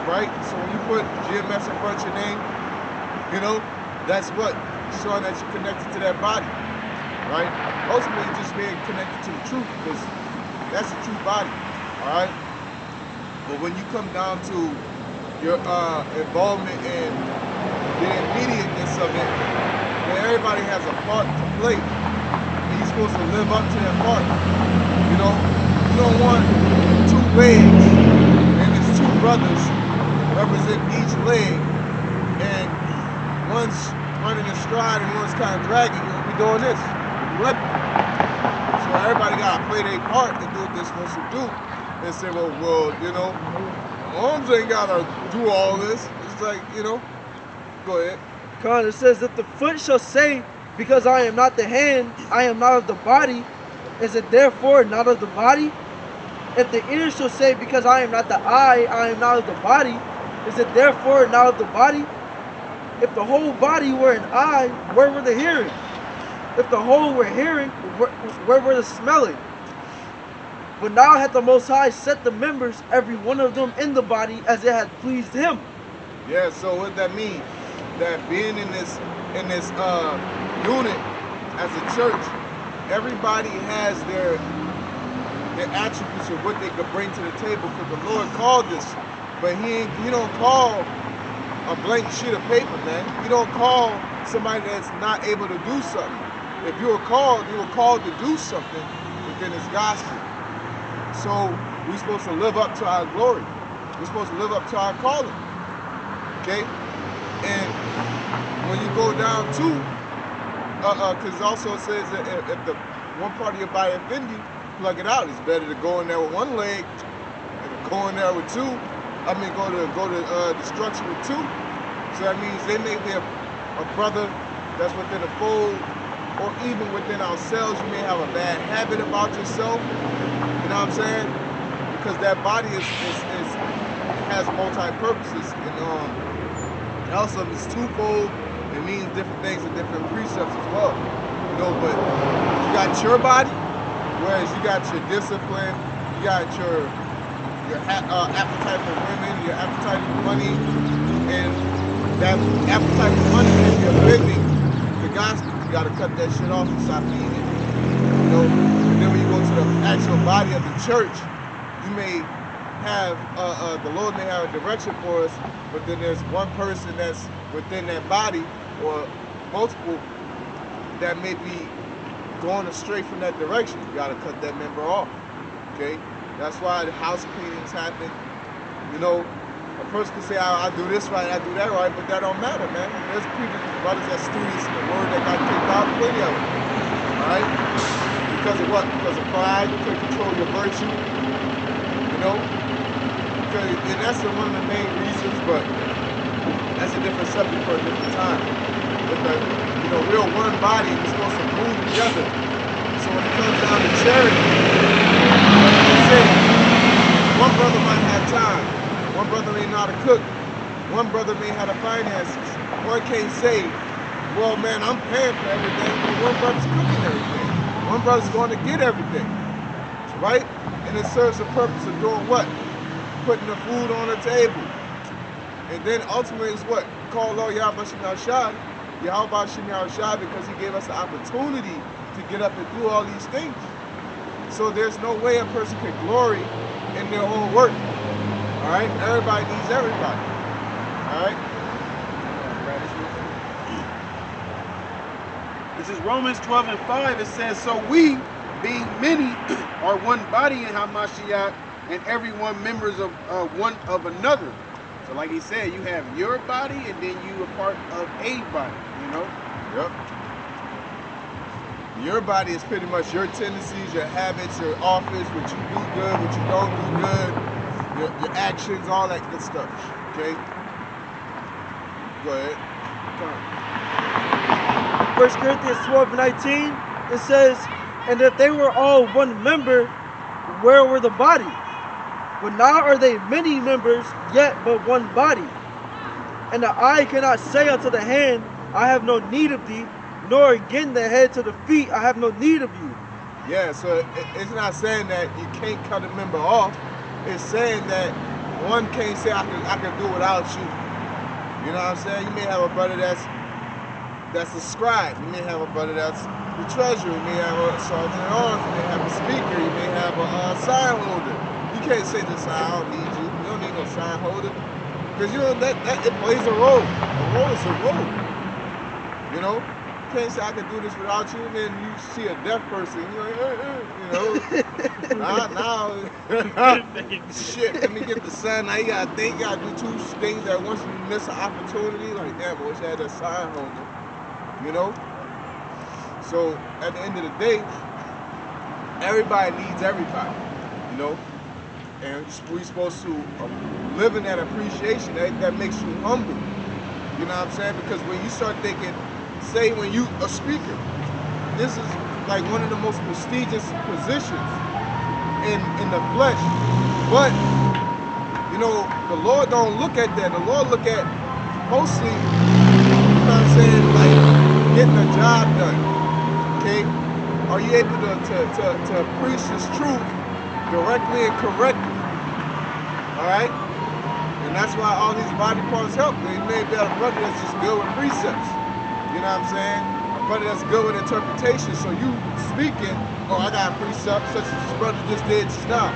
Right? So when you put GMS in front of your name, that's what? Showing that you're connected to that body. Right? Ultimately, just being connected to the truth, because that's the true body. Alright? But when you come down to your involvement in the immediateness of it, then everybody has a part to play. And you're supposed to live up to that part. You don't want two legs and it's two brothers represent each leg, and one's running in stride and one's kind of dragging. You'll be doing this. So everybody got to play their part and do what they're supposed to do. And say, well, arms ain't got to do all this. It's like, go ahead. God, it says, if the foot shall say, because I am not the hand, I am not of the body, is it therefore not of the body? If the ear shall say, because I am not the eye, I am not of the body, is it therefore not of the body? If the whole body were an eye, where were the hearing? If the whole were hearing, where were the smelling? But now hath the Most High set the members, every one of them in the body, as it had pleased him. Yeah, so what that mean? That being in this unit as a church, everybody has their attributes of what they could bring to the table, because the Lord called this. But he don't call a blank sheet of paper, man. He don't call somebody that's not able to do something. If you were called to do something within his gospel. So we're supposed to live up to our glory. We're supposed to live up to our calling. Okay? And when you go down to, because also it says that if the one part of your body offend you, plug it out. It's better to go in there with one leg than to go in there with two. Go to destruction with two. So that means they may be a brother that's within a fold, or even within ourselves, you may have a bad habit about yourself. You know what I'm saying? Because that body is has multi-purposes, and also it's twofold. It means different things and different precepts as well. You know, but you got your body, whereas you got your discipline, you got your appetite for women, your appetite for money, and that appetite for money can be offending the gospel. You got to cut that shit off and stop eating it. You know, and then when you go to the actual body of the church, you may have the Lord may have a direction for us, but then there's one person that's within that body or multiple that may be going astray from that direction. You got to cut that member off. Okay, that's why the house cleanings happen. You know, a person can say I do this right, I do that right, but that don't matter, man. There's people, brothers that studious in the word that got kicked out, plenty of them. All right, because of what? Because of pride. You can't control your virtue. You know. And that's one of the main reasons, but that's a different subject for a different time. But you know, we're one body and we're supposed to move together. So when it comes down to charity, say, one brother might have time, one brother may know how to cook, one brother may have the finances. One can't say, well man, I'm paying for everything, but one brother's cooking everything. One brother's going to get everything. Right? And it serves the purpose of doing what? Putting the food on the table. And then ultimately it's what? Call Lord Yahweh Shai, because he gave us the opportunity to get up and do all these things. So there's no way a person can glory in their own work. Alright? Everybody needs everybody. Alright? This is Romans 12:5. It says, so we, being many, are one body in Hamashiach, and everyone members of one of another. So like he said, you have your body and then you are part of a body, you know? Yep. Your body is pretty much your tendencies, your habits, your office, what you do good, what you don't do good, your actions, all that good stuff. Okay? Go ahead. 1 Corinthians 12:19, it says, and if they were all one member, where were the body? But now are they many members, yet but one body. And the eye cannot say unto the hand, I have no need of thee, nor again the head to the feet, I have no need of you. Yeah, so it's not saying that you can't cut a member off. It's saying that one can't say I can do without you. You know what I'm saying? You may have a brother that's a scribe. You may have a brother that's the treasurer. You may have a sergeant at arms. You may have a speaker. You may have a sign holder. You can't say this, I don't need you. You don't need no sign holder. Because you know that it plays a role. A role is a role. You know? You can't say I can do this without you, and then you see a deaf person, you're like, you know. now shit, let me get the sign. Now you gotta think, you gotta do two things that once you miss an opportunity, like damn, I wish I had that sign holder. You know? So at the end of the day, everybody needs everybody. You know? And we're supposed to live in that appreciation. That makes you humble. You know what I'm saying? Because when you start thinking, say when you a speaker, this is like one of the most prestigious positions in the flesh. But you know, the Lord don't look at that. The Lord look at mostly, you know what I'm saying, like getting the job done. Okay? Are you able to preach this truth directly and correctly? Alright? And that's why all these body parts help. They may be a brother that's just good with precepts. You know what I'm saying? A brother that's good with interpretation. So you speaking, oh, I got a precept such as this brother just did just now.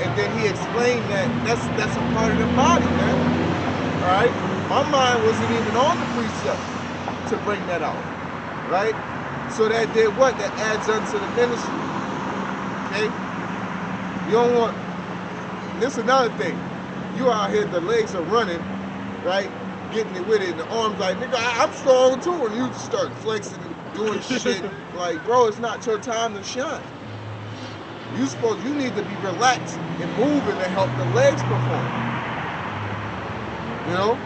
And then he explained that's a part of the body, man. Alright? My mind wasn't even on the precept to bring that out. Right? So that did what? That adds unto the ministry. Okay? You don't want, this is another thing. You out here, the legs are running, right? Getting it with it, and the arms like, nigga, I'm strong too. And you start flexing and doing shit. Like, bro, it's not your time to shine. You need to be relaxed and moving to help the legs perform. You know?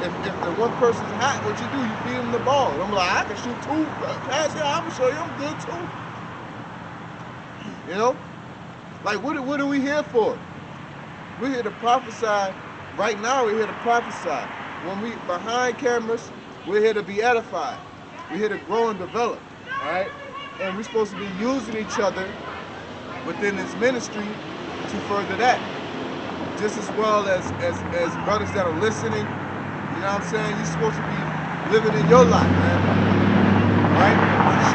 If the one person's hot, what you do? You feed them the ball. I'm like, I can shoot too. Pass it, I'm gonna show you I'm good too. You know? Like, what are we here for? We're here to prophesy. Right now, we're here to prophesy. When we behind cameras, we're here to be edified. We're here to grow and develop. All right? And we're supposed to be using each other within this ministry to further that. Just as well as brothers that are listening. You know what I'm saying? You're supposed to be living in your life, man. Right?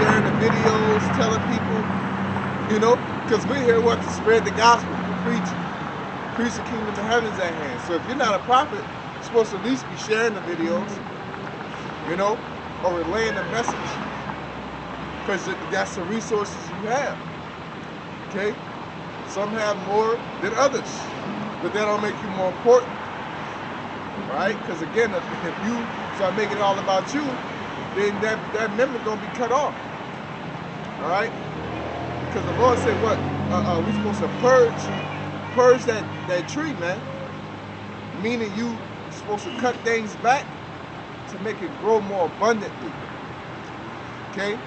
Sharing the videos, telling people, you know, because we're here what to spread the gospel, preach the kingdom of heaven's at hand. So if you're not a prophet, you're supposed to at least be sharing the videos, you know, or relaying the message, because that's the resources you have. Okay? Some have more than others, but that don't make you more important. Right? Because again, if you start making it all about you, then that member gonna be cut off. All right? Because the Lord said, what? We're supposed to purge that tree, man. Meaning you supposed to cut things back to make it grow more abundantly. Okay?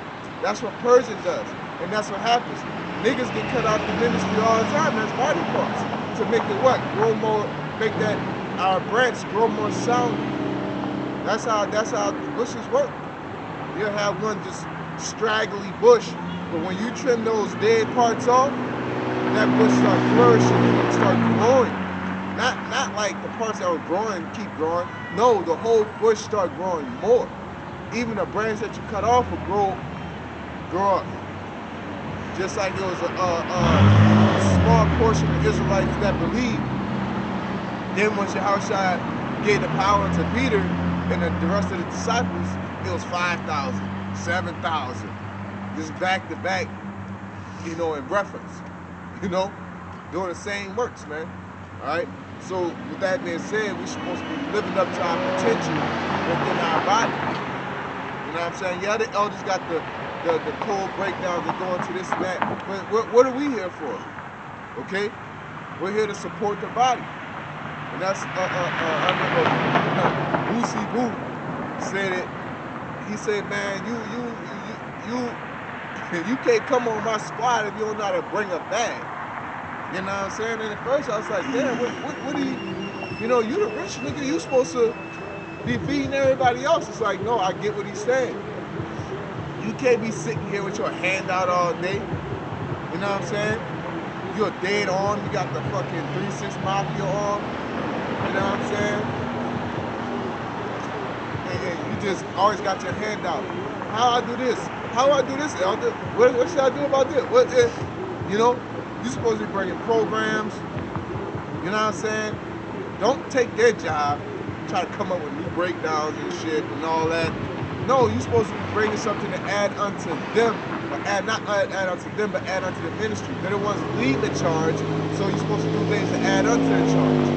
That's what purging does. And that's what happens. Niggas get cut out the ministry all the time as body parts. To make it what? Grow more, make that our branch grow more sound. That's how the bushes work. You'll have one just straggly bush, but when you trim those dead parts off, that bush start flourishing and start growing. Not like the parts that were growing keep growing. No, the whole bush start growing more. Even the branch that you cut off will grow up. Just like there was a small portion of Israelites that believed. Then once Yahushua gave the power to Peter and the rest of the disciples, it was 5,000, 7,000. Just back to back, you know, in reference. You know, doing the same works, man. All right? So with that being said, we're supposed to be living up to our potential within our body. You know what I'm saying? Yeah, the elders got the cold breakdowns and going to this and that. But what are we here for? Okay? We're here to support the body. And that's, I remember Boosie Boo said it. He said, man, you can't come on my squad if you don't know how to bring a bag. You know what I'm saying? And at first I was like, damn, what do you know, you the rich nigga, you supposed to be feeding everybody else. It's like, no, I get what he's saying. You can't be sitting here with your hand out all day. You know what I'm saying? You're dead on, you got the fucking 3-6 Mafia on. You know what I'm saying? And you just always got your hand out. How I do this? How I do this, elder? What should I do about this? What if, you know, you're supposed to be bringing programs. You know what I'm saying? Don't take their job, try to come up with new breakdowns and shit and all that. No, you're supposed to be bringing something to add unto them, but not add unto them, but add unto the ministry. They're the ones lead the charge, so you're supposed to do things to add unto the charge.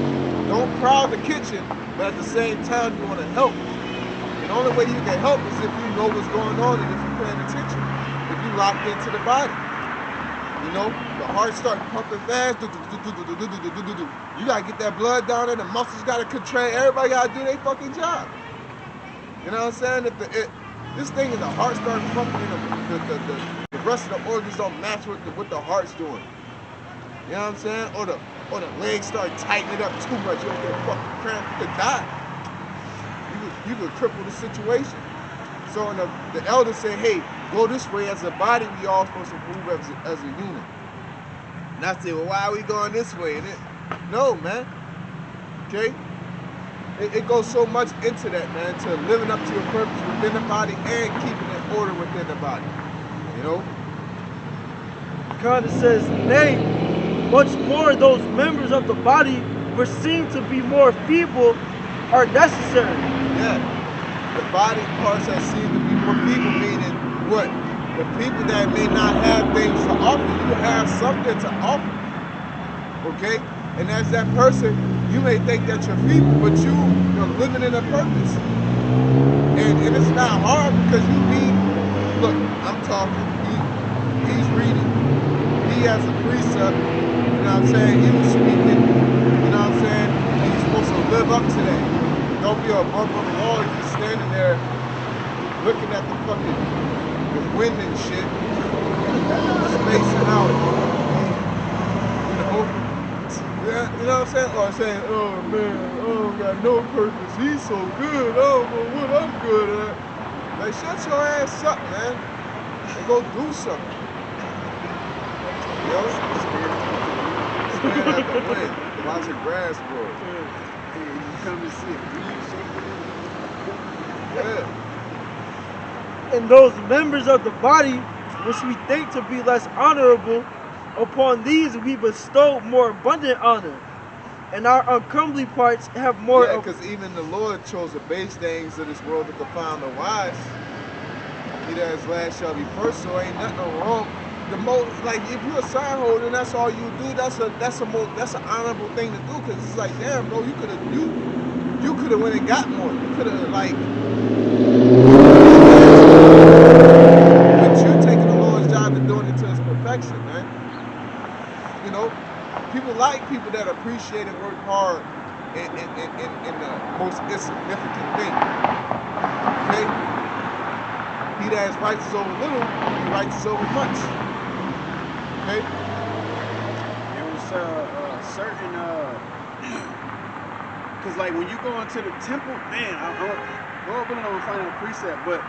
Don't crowd the kitchen, but at the same time you want to help. And the only way you can help is if you know what's going on and if you're paying attention. If you locked into the body. You know, the heart starts pumping fast. You gotta get that blood down there, the muscles gotta contract, everybody gotta do their fucking job. You know what I'm saying? If this thing is the heart starts pumping and the rest of the organs don't match what the heart's doing. You know what I'm saying? Or the legs start tightening up too much, you don't get a fucking cramp, you could die. You could cripple the situation. So when the elders say, hey, go this way as a body, we all supposed to move as a unit. And I say, well, why are we going this way? And no, man. Okay? It goes so much into that, man, to living up to your purpose within the body and keeping it order within the body. You know? God says, nay, much more those members of the body which seem to be more feeble are necessary. Yeah. The body parts that seem to be more feeble, meaning what? The people that may not have things to offer, you have something to offer. Okay? And as that person, you may think that you're feeble, but you're living in a purpose. And it's not hard because you need, look, I'm talking, he's reading. He has a precept, you know what I'm saying? He was speaking, you know what I'm saying? And you're supposed to live up to that. Don't be a bump on the wall, you just standing there looking at the fucking wind and shit, spacing out. You know? You know what I'm saying? Or saying, oh man, I don't got no purpose. He's so good. I don't know what I'm good at. Like, shut your ass up, man. And go do something. You know? Stand at the wind. Watch the grass grow. Hey, you come to see it. Yeah. And those members of the body, which we think to be less honorable, upon these we bestow more abundant honor. And our uncomely parts have more Yeah, of... because even the Lord chose the base things of this world to confound the wise. He that is last shall be first, so ain't nothing wrong. The most, like, if you're a sign holder and that's all you do, that's an honorable thing to do. Because it's like, damn, bro, you could have went and got more. You could have, like, but you're taking the Lord's job and doing it to its perfection, man. You know, people like people that appreciate and work hard in the most insignificant thing. Okay? He that is righteous over little, he righteous over much. Okay? There was certain, because like when you go into the temple, man, Lord willing, I'm gonna find a precept, but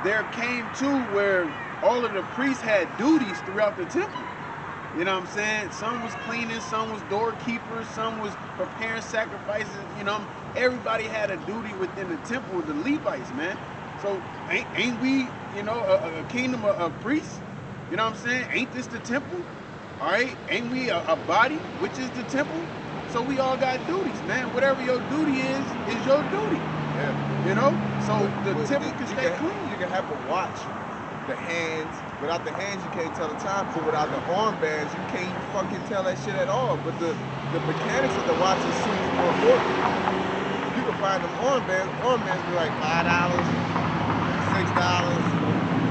there came to where all of the priests had duties throughout the temple. You know what I'm saying? Some was cleaning, some was doorkeepers, some was preparing sacrifices. You know, everybody had a duty within the temple, the Levites, man. So ain't we, you know, a kingdom of priests? You know what I'm saying? Ain't this the temple? All right? Ain't we a body, which is the temple? So we all got duties, man. Whatever your duty is your duty. Yeah. You know? So the But temple can stay clean. You can have a watch. The hands, without the hands you can't tell the time, but without the armbands you can't fucking tell that shit at all. But the mechanics of the watch is seems more important. You can find them armbands be like $5, $6.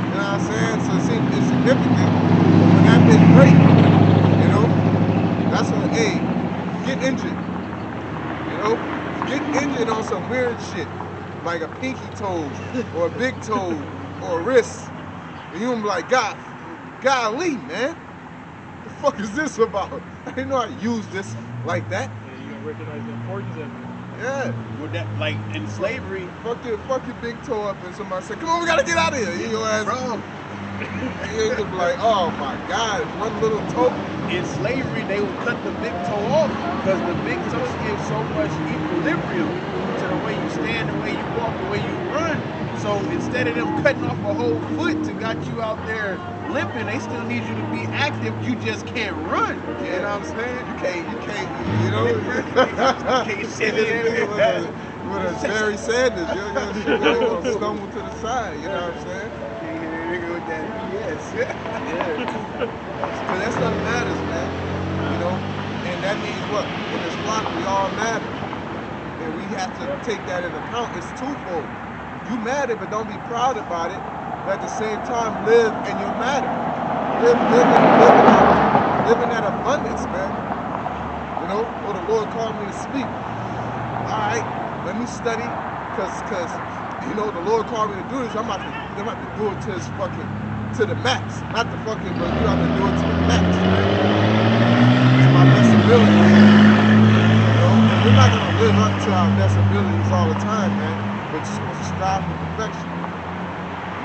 You know what I'm saying? So it seems insignificant. But when that bitch break, you know, that's when, hey, get injured. You know? Get injured on some weird shit. Like a pinky toe or a big toe or a wrist. And you gonna be like, golly, man. The fuck is this about? I didn't know how to use this like that. Yeah, you gonna recognize the importance of it. Yeah. With that, like in slavery, Fuck your big toe up and somebody say, come on, we gotta get out of here. You your ass. bro, You're gonna be like, oh my God, one little toe. in slavery they would cut the big toe off because the big toe gives so much equilibrium to the way you stand, the way you walk, the way you run. So instead of them cutting off a whole foot to got you out there limping, they still need you to be active. You just can't run. You know what I'm saying? You can't, you know. You can't sit in with a Barry Sanders, you're gonna stumble to the side, you know what I'm saying? Can't hit a nigga with that BS. Yeah. Because that stuff matters, man. You know? And that means what? In this flock, we all matter. And we have to take that into account. It's twofold. You matter, but don't be proud about it. But at the same time, live in your matter. Live in that abundance, man. You know? Or the Lord called me to speak. All right, let me study, cause you know the Lord called me to do this. I'm about to do it to the max, not the fucking, but you have to do it to the max, man. To my best ability. You know, we're not gonna live up to our best abilities all the time, man. But you're supposed to strive for perfection.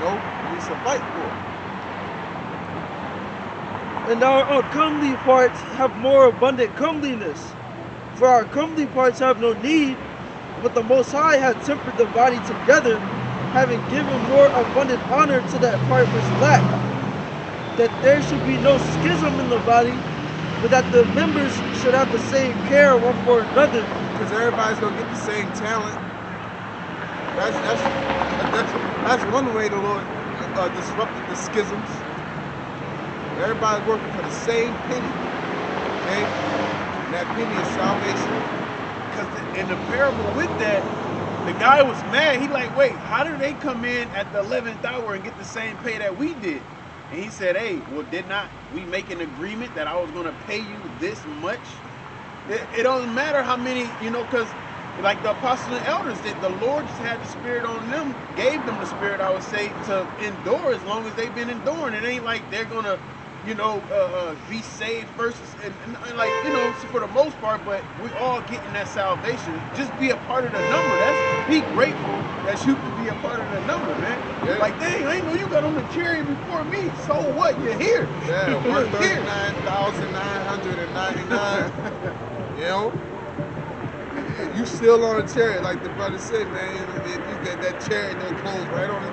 You know, it's a fight for it. And our uncomely parts have more abundant comeliness. For our comely parts have no need, but the Most High had tempered the body together, having given more abundant honor to that part which lacked, that there should be no schism in the body, but that the members should have the same care one for another. Because everybody's gonna get the same talent. That's one way the Lord disrupted the schisms. Everybody's working for the same penny. Okay? And that penny is salvation. Because in the parable with that, the guy was mad. He like, wait, how did they come in at the 11th hour and get the same pay that we did? And he said, hey, well, did not we make an agreement that I was going to pay you this much? It doesn't matter how many, you know, because like the apostles and elders did, the Lord just had the spirit on them, gave them the spirit, I would say, to endure as long as they've been enduring. It ain't like they're going to be saved first, and like, so for the most part, but we all getting that salvation. Just be a part of the number. Be grateful that you can be a part of the number, man. Yeah. Like, dang, I ain't know you got on the chariot before me. So what? You're here. Yeah, You're here. 139,999. You know? You still on a chariot, like the brother said, man. If you get that chariot, they'll close right on the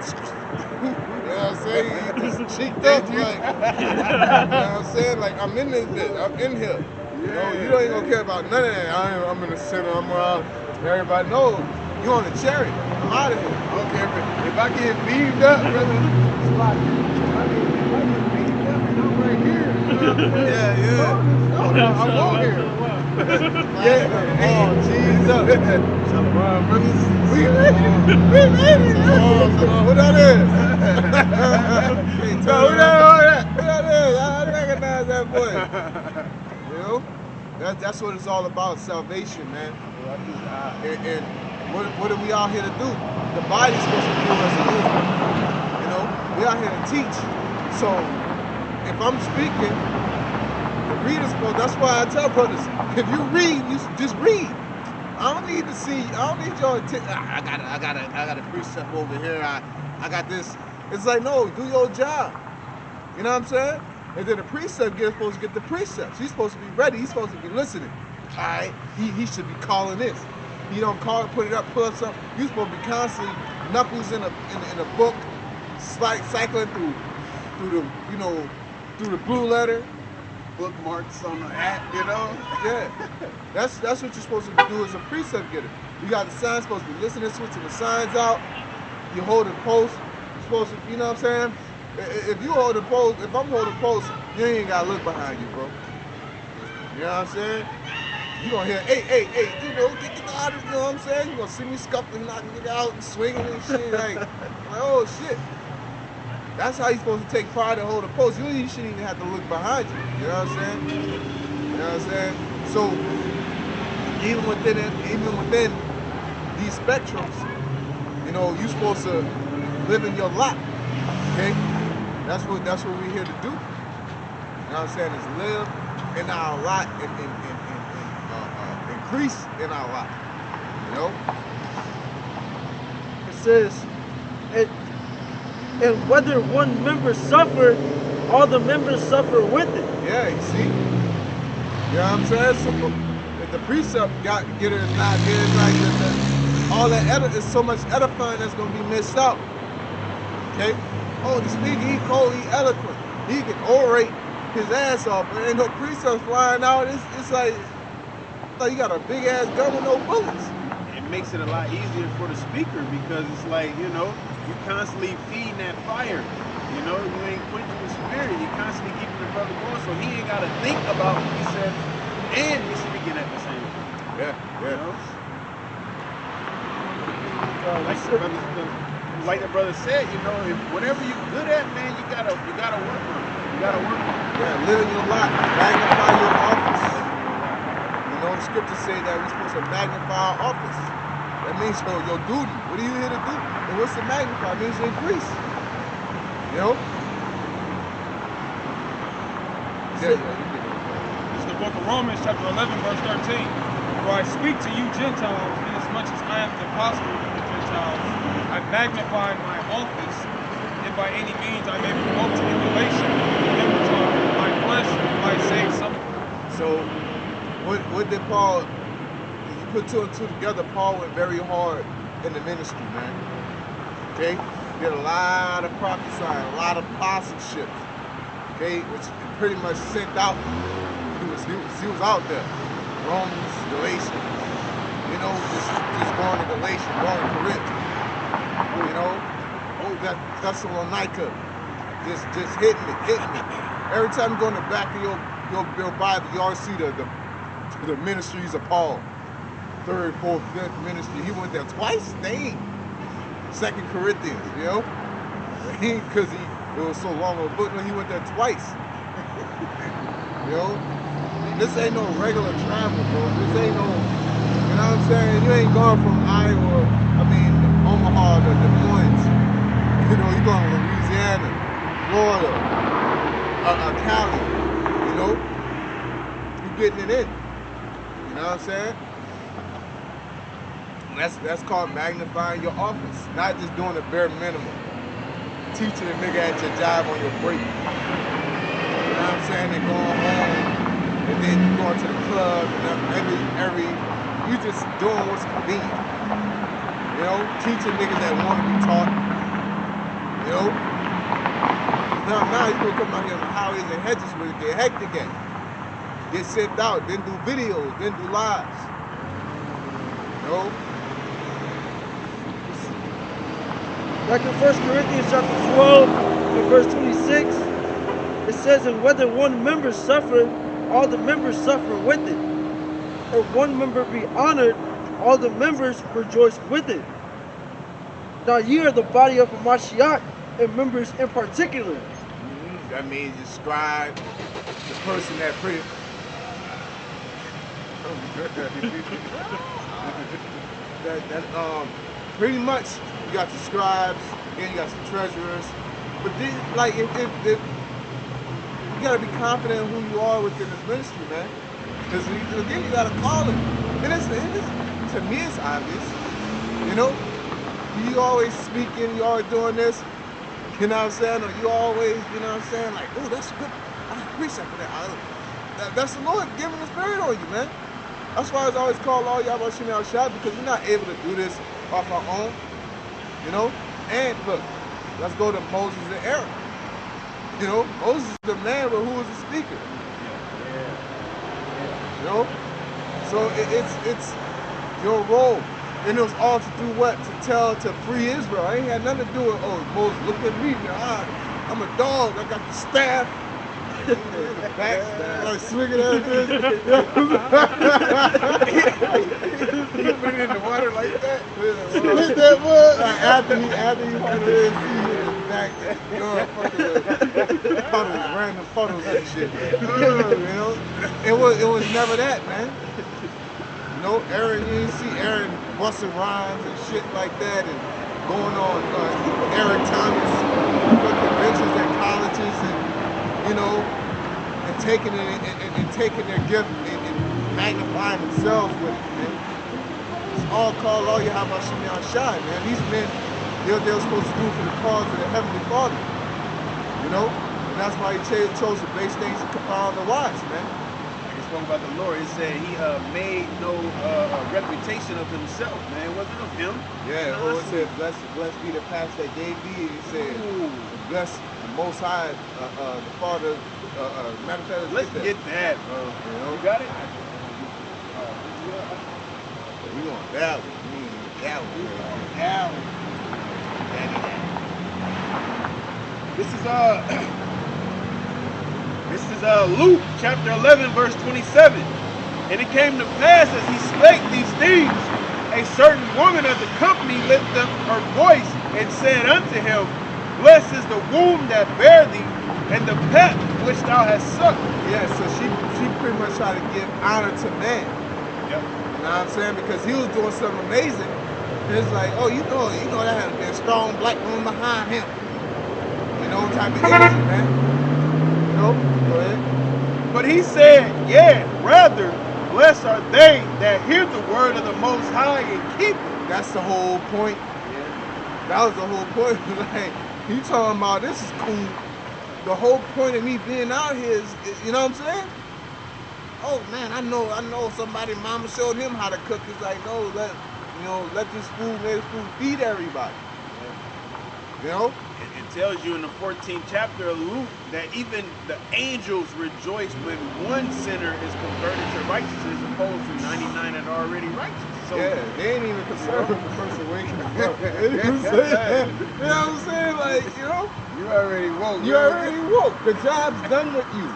you know what I'm saying? You just cheeked up, like, you know what I'm saying? Like, I'm in this bit, I'm in here. You know, you don't even care about none of that. I'm in the center, I'm around everybody. No, you on the chariot. I'm out of here. I don't care if I get beamed up, brother. If I get beamed up, and I'm right here. Yeah. I'm on here. Yeah. Oh, Jesus. We made it. Who that is? Who that is? I recognize that voice. You know? That's what it's all about, salvation, man. And what are we out here to do? The body's supposed to do as a movement. You know? We out here to teach. So, if I'm speaking, the reader's supposed, that's why I tell brothers, if you read, you just read. I don't need to see, I don't need y'all to, I got a precept over here, I got this. It's like, no, do your job. You know what I'm saying? And then the precept supposed to get the precepts. He's supposed to be ready, he's supposed to be listening. All right, he should be calling this. He don't call it, put it up, pull up something. You're supposed to be constantly knuckles in a book, cycling through the, through the blue letter. Bookmarks on the app, Yeah, that's what you're supposed to do as a precept getter. You got the signs, supposed to be listening, switching the signs out. You hold the post. You're supposed to, you know what I'm saying? If you hold the post, if I'm holding post, you ain't gotta look behind you, bro. You know what I'm saying? You gonna hear, hey, get out of, you know what I'm saying? You gonna see me scuffling, knocking it out and swinging and shit, like oh shit. That's how you're supposed to take pride and hold a post. You shouldn't even have to look behind you. You know what I'm saying? You know what I'm saying? So even within these spectrums, you're supposed to live in your lot. Okay? That's what we're here to do. You know what I'm saying? Is live in our lot and increase in our lot. You know? It says, and whether one member suffer, all the members suffer with it. Yeah, you see? You know what I'm saying? So if the precept get it or not get it, like all that is so much edifying that's gonna be missed out. Okay? Oh, the speaker, he cold, he eloquent. He can orate his ass off, but ain't no precepts flying out. It's like you got a big ass gun with no bullets. It makes it a lot easier for the speaker because it's like, you constantly feeding that fire. You ain't quenching the spirit. You constantly keeping the brother going, so he ain't got to think about what he said, and he's speaking at the same time. Yeah. Like the brother said, if whatever you're good at, man, you gotta work on it. You gotta work on it. Yeah, live in your lot, magnify your office. The scriptures say that we're supposed to magnify our office. That means your duty. What are you here to do? And what's the magnify? It means to increase. This is the book of Romans, chapter 11, verse 13. For I speak to you Gentiles, inasmuch as I am the apostle of the Gentiles, I magnify my office, if by any means I may promote to emulation the members of my flesh, might save some. So, what did Paul, you put two and two together, Paul went very hard in the ministry, man. Okay? He did a lot of prophesying, a lot of apostleships. Okay? Which pretty much sent out. He was out there. Romans, Galatians, just going to Galatians, going to Corinth. Thessalonica, just hitting it. Every time you go in the back of your Bible, you always see the ministries of Paul. 3rd, 4th, 5th ministry. He went there twice. Dang. 2nd Corinthians, because it was so long of a book. He went there twice. This ain't no regular travel, bro. This ain't no, you know what I'm saying? You ain't going from Omaha to Des Moines. You're going to Louisiana, Florida, Cali, you know, you getting it in. You know what I'm saying? That's called magnifying your office, not just doing the bare minimum. Teaching a nigga at your job on your break. You know what I'm saying? And going home, and then you going to the club, and every you just doing what's convenient. You know, teaching niggas that want to be taught. You know? Now you gonna come out here on the highways and hedges where it get hectic at. Get sent out, then do videos, then do lives. You know? Like in 1 Corinthians chapter 12 and verse 26, it says, and whether one member suffer, all the members suffer with it. Or one member be honored, all the members rejoice with it. Now ye are the body of Hamashiach, and members in particular. That means you scribe, the person that pretty. Pretty much you got the scribes, then you got some treasurers. But then, like, if you gotta be confident in who you are within this ministry, man. Because again, you gotta call it. And it's to me, it's obvious. You know, you always speaking, you always doing this. You know what I'm saying? Or you always, you know what I'm saying? Like, oh, that's good. I appreciate that. That's the Lord giving the Spirit on you, man. That's why I always call all y'all about shooting out shot, because we're not able to do this off our own. You know? And look, let's go to Moses and Aaron. You know, Moses is the man, but who was the speaker? You know? So it's your role. And it was all to do what? To free Israel. I ain't had nothing to do with, oh, Moses, look at me now. I'm a dog. I got the staff. Like swinging at this. You put it in the water like that? Hit that mud. Like after he put it in, see his back, fucking puddles, random puddles and shit. You know? It was never that, man. You know, Aaron, you didn't see Aaron busting rhymes and shit like that and going on Eric Thomas conventions at colleges and, you know, and taking it and taking their gift and magnifying themselves with it, man. It's all called all you have about Shimeon Shai, man. These men, they're supposed to do for the cause of the Heavenly Father. You know? And that's why he chose the base things to confound the wise, man. Spoke about the Lord. It said he made no reputation of himself, man. It wasn't of him. Yeah, it said, blessed be the past that gave thee. He said, bless the Most High, the Father. Matter of fact, let's get that, bro. You know? You got it? We going that one. We ain't that one. We going that one. This is Luke chapter 11 verse 27. And it came to pass as he spake these things, a certain woman of the company lifted up her voice and said unto him, blessed is the womb that bare thee, and the pep which thou hast sucked. Yeah, so she pretty much tried to give honor to man. Yep. You know what I'm saying? Because he was doing something amazing. It's like, oh, you know that had to be a strong black woman behind him. You know, type of energy, man. You know? Go ahead. But he said, yeah, rather, blessed are they that hear the word of the Most High and keep it. That's the whole point. Yeah. That was the whole point. Like, you talking about this is cool. The whole point of me being out here is, you know what I'm saying? Oh man, I know somebody mama showed him how to cook. It's like, no, let this food feed everybody. Yeah. You know? It tells you in the 14th chapter of Luke that even the angels rejoice when one sinner is converted to righteousness as opposed to 99 that are already righteous. So, yeah, they ain't even concerned with the person waking up. You know what I'm saying? Like, you know? You already woke. You already woke. The job's done with you.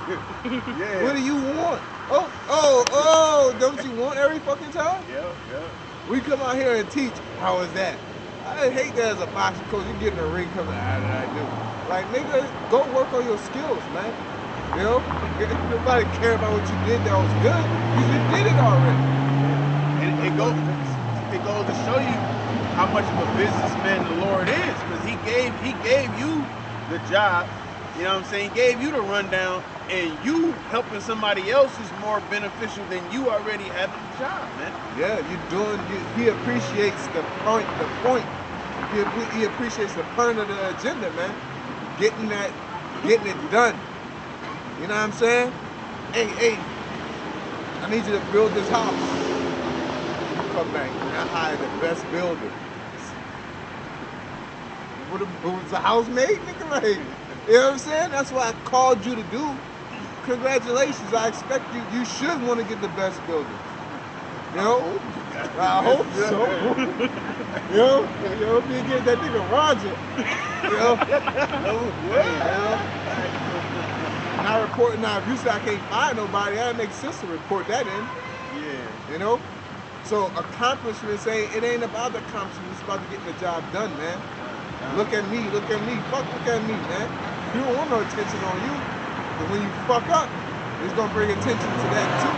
Yeah. What do you want? Oh, don't you want every fucking time? Yeah. We come out here and teach. How is that? I hate that as a boxing coach. You get in the ring, come out, how did I do? Like, nigga, go work on your skills, man. You know? Nobody care about what you did that was good. You just did it already. And it goes to show you how much of a businessman the Lord is, because he gave you the job You know what I'm saying? He gave you the rundown, and you helping somebody else is more beneficial than you already having a job, man. Yeah, he appreciates the point. He appreciates the point of the agenda, man. Getting it done. You know what I'm saying? Hey, I need you to build this house. You come back and I hire the best builder. Was the house made, nigga? Like, you know what I'm saying? That's what I called you to do. Congratulations. I expect you should want to get the best builder. You know? I hope so. You know, if you get that nigga Roger. You know? Not reporting now. If you say I can't find nobody, that makes sense to report that in. Yeah. You know? So accomplishments it ain't about the accomplishments, it's about getting the job done, man. Look at me. Fuck, look at me, man. You don't want no attention on you. But when you fuck up, it's gonna bring attention to that too.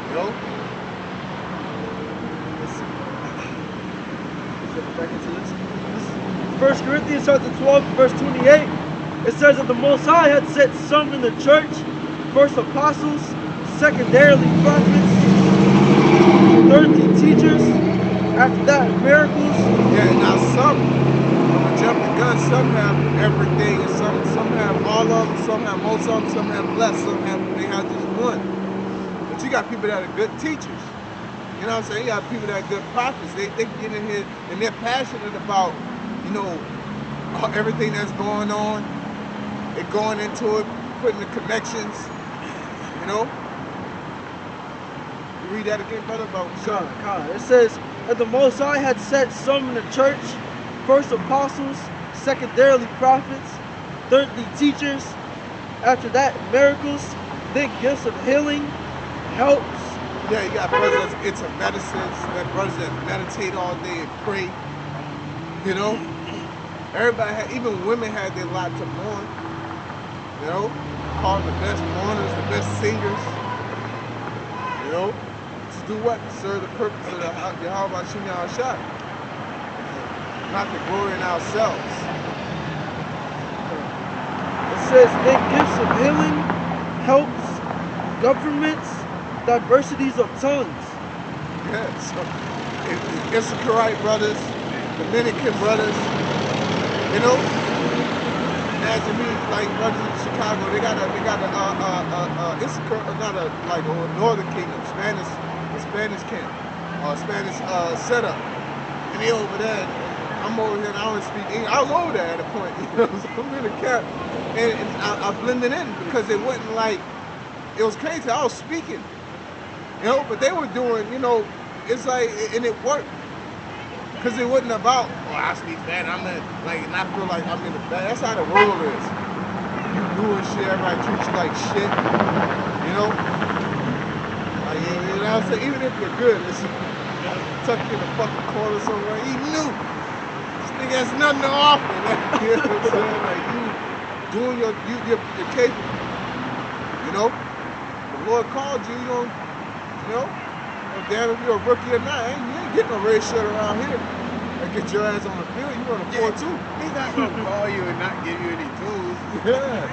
You know? Back into this. 1 Corinthians chapter 12, verse 28. It says that the Most High had set some in the church, first apostles, secondarily prophets, thirdly teachers, after that miracles. Yeah, now some, I'm gonna jump the gun, some have everything, and some have all of them, some have most of them, some have less, they have just one. But you got people that are good teachers. You know what I'm saying? You got people that are good prophets. They get in here and they're passionate about, you know, everything that's going on. They're going into it, putting the connections, you know? You read that again, brother? About God. It says that the Most High had set some in the church, first apostles, secondarily prophets, thirdly teachers, after that miracles, then gifts of healing, helps. Yeah, you got brothers that's into medicines, that brothers that meditate all day and pray. You know? Everybody even women had their lot to mourn. You know? Call them the best mourners, the best singers. You know? To do what? To serve the purpose of the Yahweh Shim Shah. Not to glory in ourselves. It says then gifts of healing, helps, governments, diversities of tongues. Yeah, so Issacharite brothers, Dominican brothers, you know. Imagine me like brothers in Chicago. They got a Issachar, not a like a Northern Kingdom, the Spanish camp, or Spanish setup, and they over there. I'm over here and I don't speak English. I was over there at a point, you know. So I'm in the camp, and I blended in because it wasn't like it was crazy. I was speaking. You know, but they were doing, you know, it's like, and it worked. Because it wasn't about, I speak bad, I'm in, like, and I feel like I'm in the bad. That's how the world is. You doing shit, everybody treats you like shit, you know? Like, you know what I'm saying? Even if you're good, it's tucked in the fucking corner somewhere, he knew. This nigga has nothing to offer. Like, you know what I'm saying? Like, you doing you're capable, you know? The Lord called you, you don't, you know, damn if you're a rookie or not, you ain't getting no red shirt around here. And get your ass on the field, you run a 4-2. He's not gonna call you and not give you any tools. Yeah.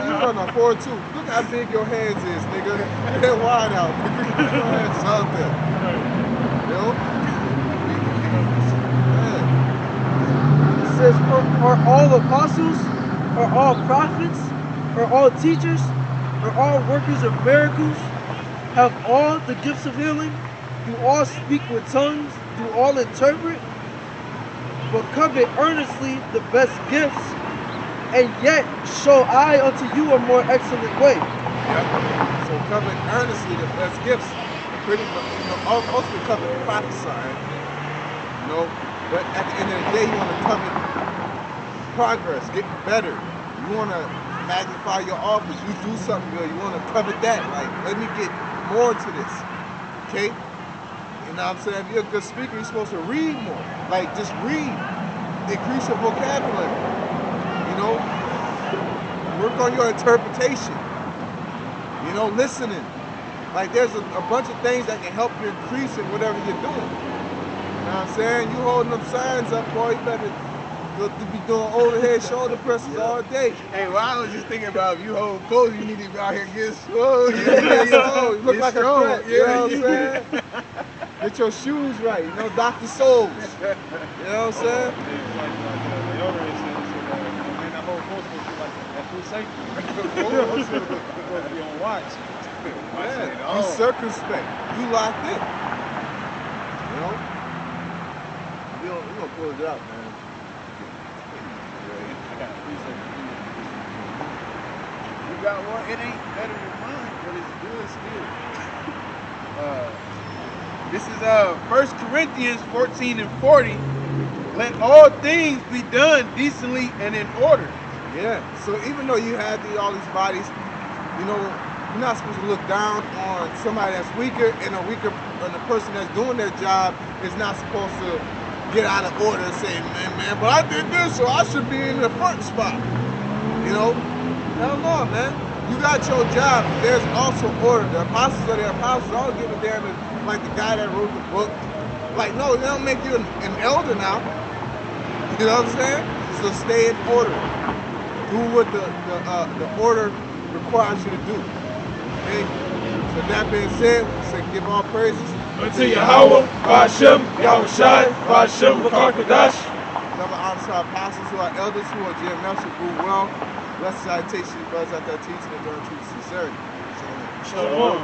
You run a 4-2. Look how big your hands is, nigga. Get that wide out. Get your hands out there. You know? Yeah. It says, are all apostles, are all prophets, are all teachers, are all workers of miracles, have all the gifts of healing, do all speak with tongues, do all interpret, but covet earnestly the best gifts, and yet show I unto you a more excellent way. Yep. So covet earnestly the best gifts. Pretty much, you know, also covet prophesying. You know, but at the end of the day, you want to covet progress, getting better. You want to magnify your office. You do something good. You want to covet that. Like, let me get more to this, okay? You know what I'm saying? If you're a good speaker, you're supposed to read more. Like, just read. Increase your vocabulary, you know? Work on your interpretation, you know, listening. Like, there's a bunch of things that can help you increase in whatever you're doing. You know what I'm saying? You holding them signs up, boy, you better to be doing overhead shoulder presses all day. Hey, well, I was just thinking about if you hold close, you need to be out here getting swole. You look like strong. a threat, you know what I'm saying? Get your shoes right, you know, Dr. Souls. You know what I'm saying? It's like the elder had said, man, that whole course supposed to be like that food safety. Supposed to be on watch. Yeah, you circumspect. You locked in. You know? We're gonna close it out, man. I got a free safety. You got one, it ain't better than mine, but it's good still. This is 1 Corinthians 14 and 40. Let all things be done decently and in order. Yeah. So even though you have all these bodies, you know, you're not supposed to look down on somebody that's weaker, and the person that's doing their job is not supposed to get out of order and say, man, but I did this, so I should be in the front spot. You know? Hell no, man. You got your job. There's also order. The apostles are the apostles. I don't give a damn if, like the guy that wrote the book. Like, no, they don't make you an elder now. You know what I'm saying? So stay in order. Do what the order requires you to do. Okay? So that being said, say give all praises Unto Yahweh, Ba'ashem, Yahushai, Ba'ashem, B'Karkadash. Number honor to our apostles who are elders, who are GMFs, who grew well. Blessed citation, brothers out there teaching and learning truth sincerity. Shalom. Shalom.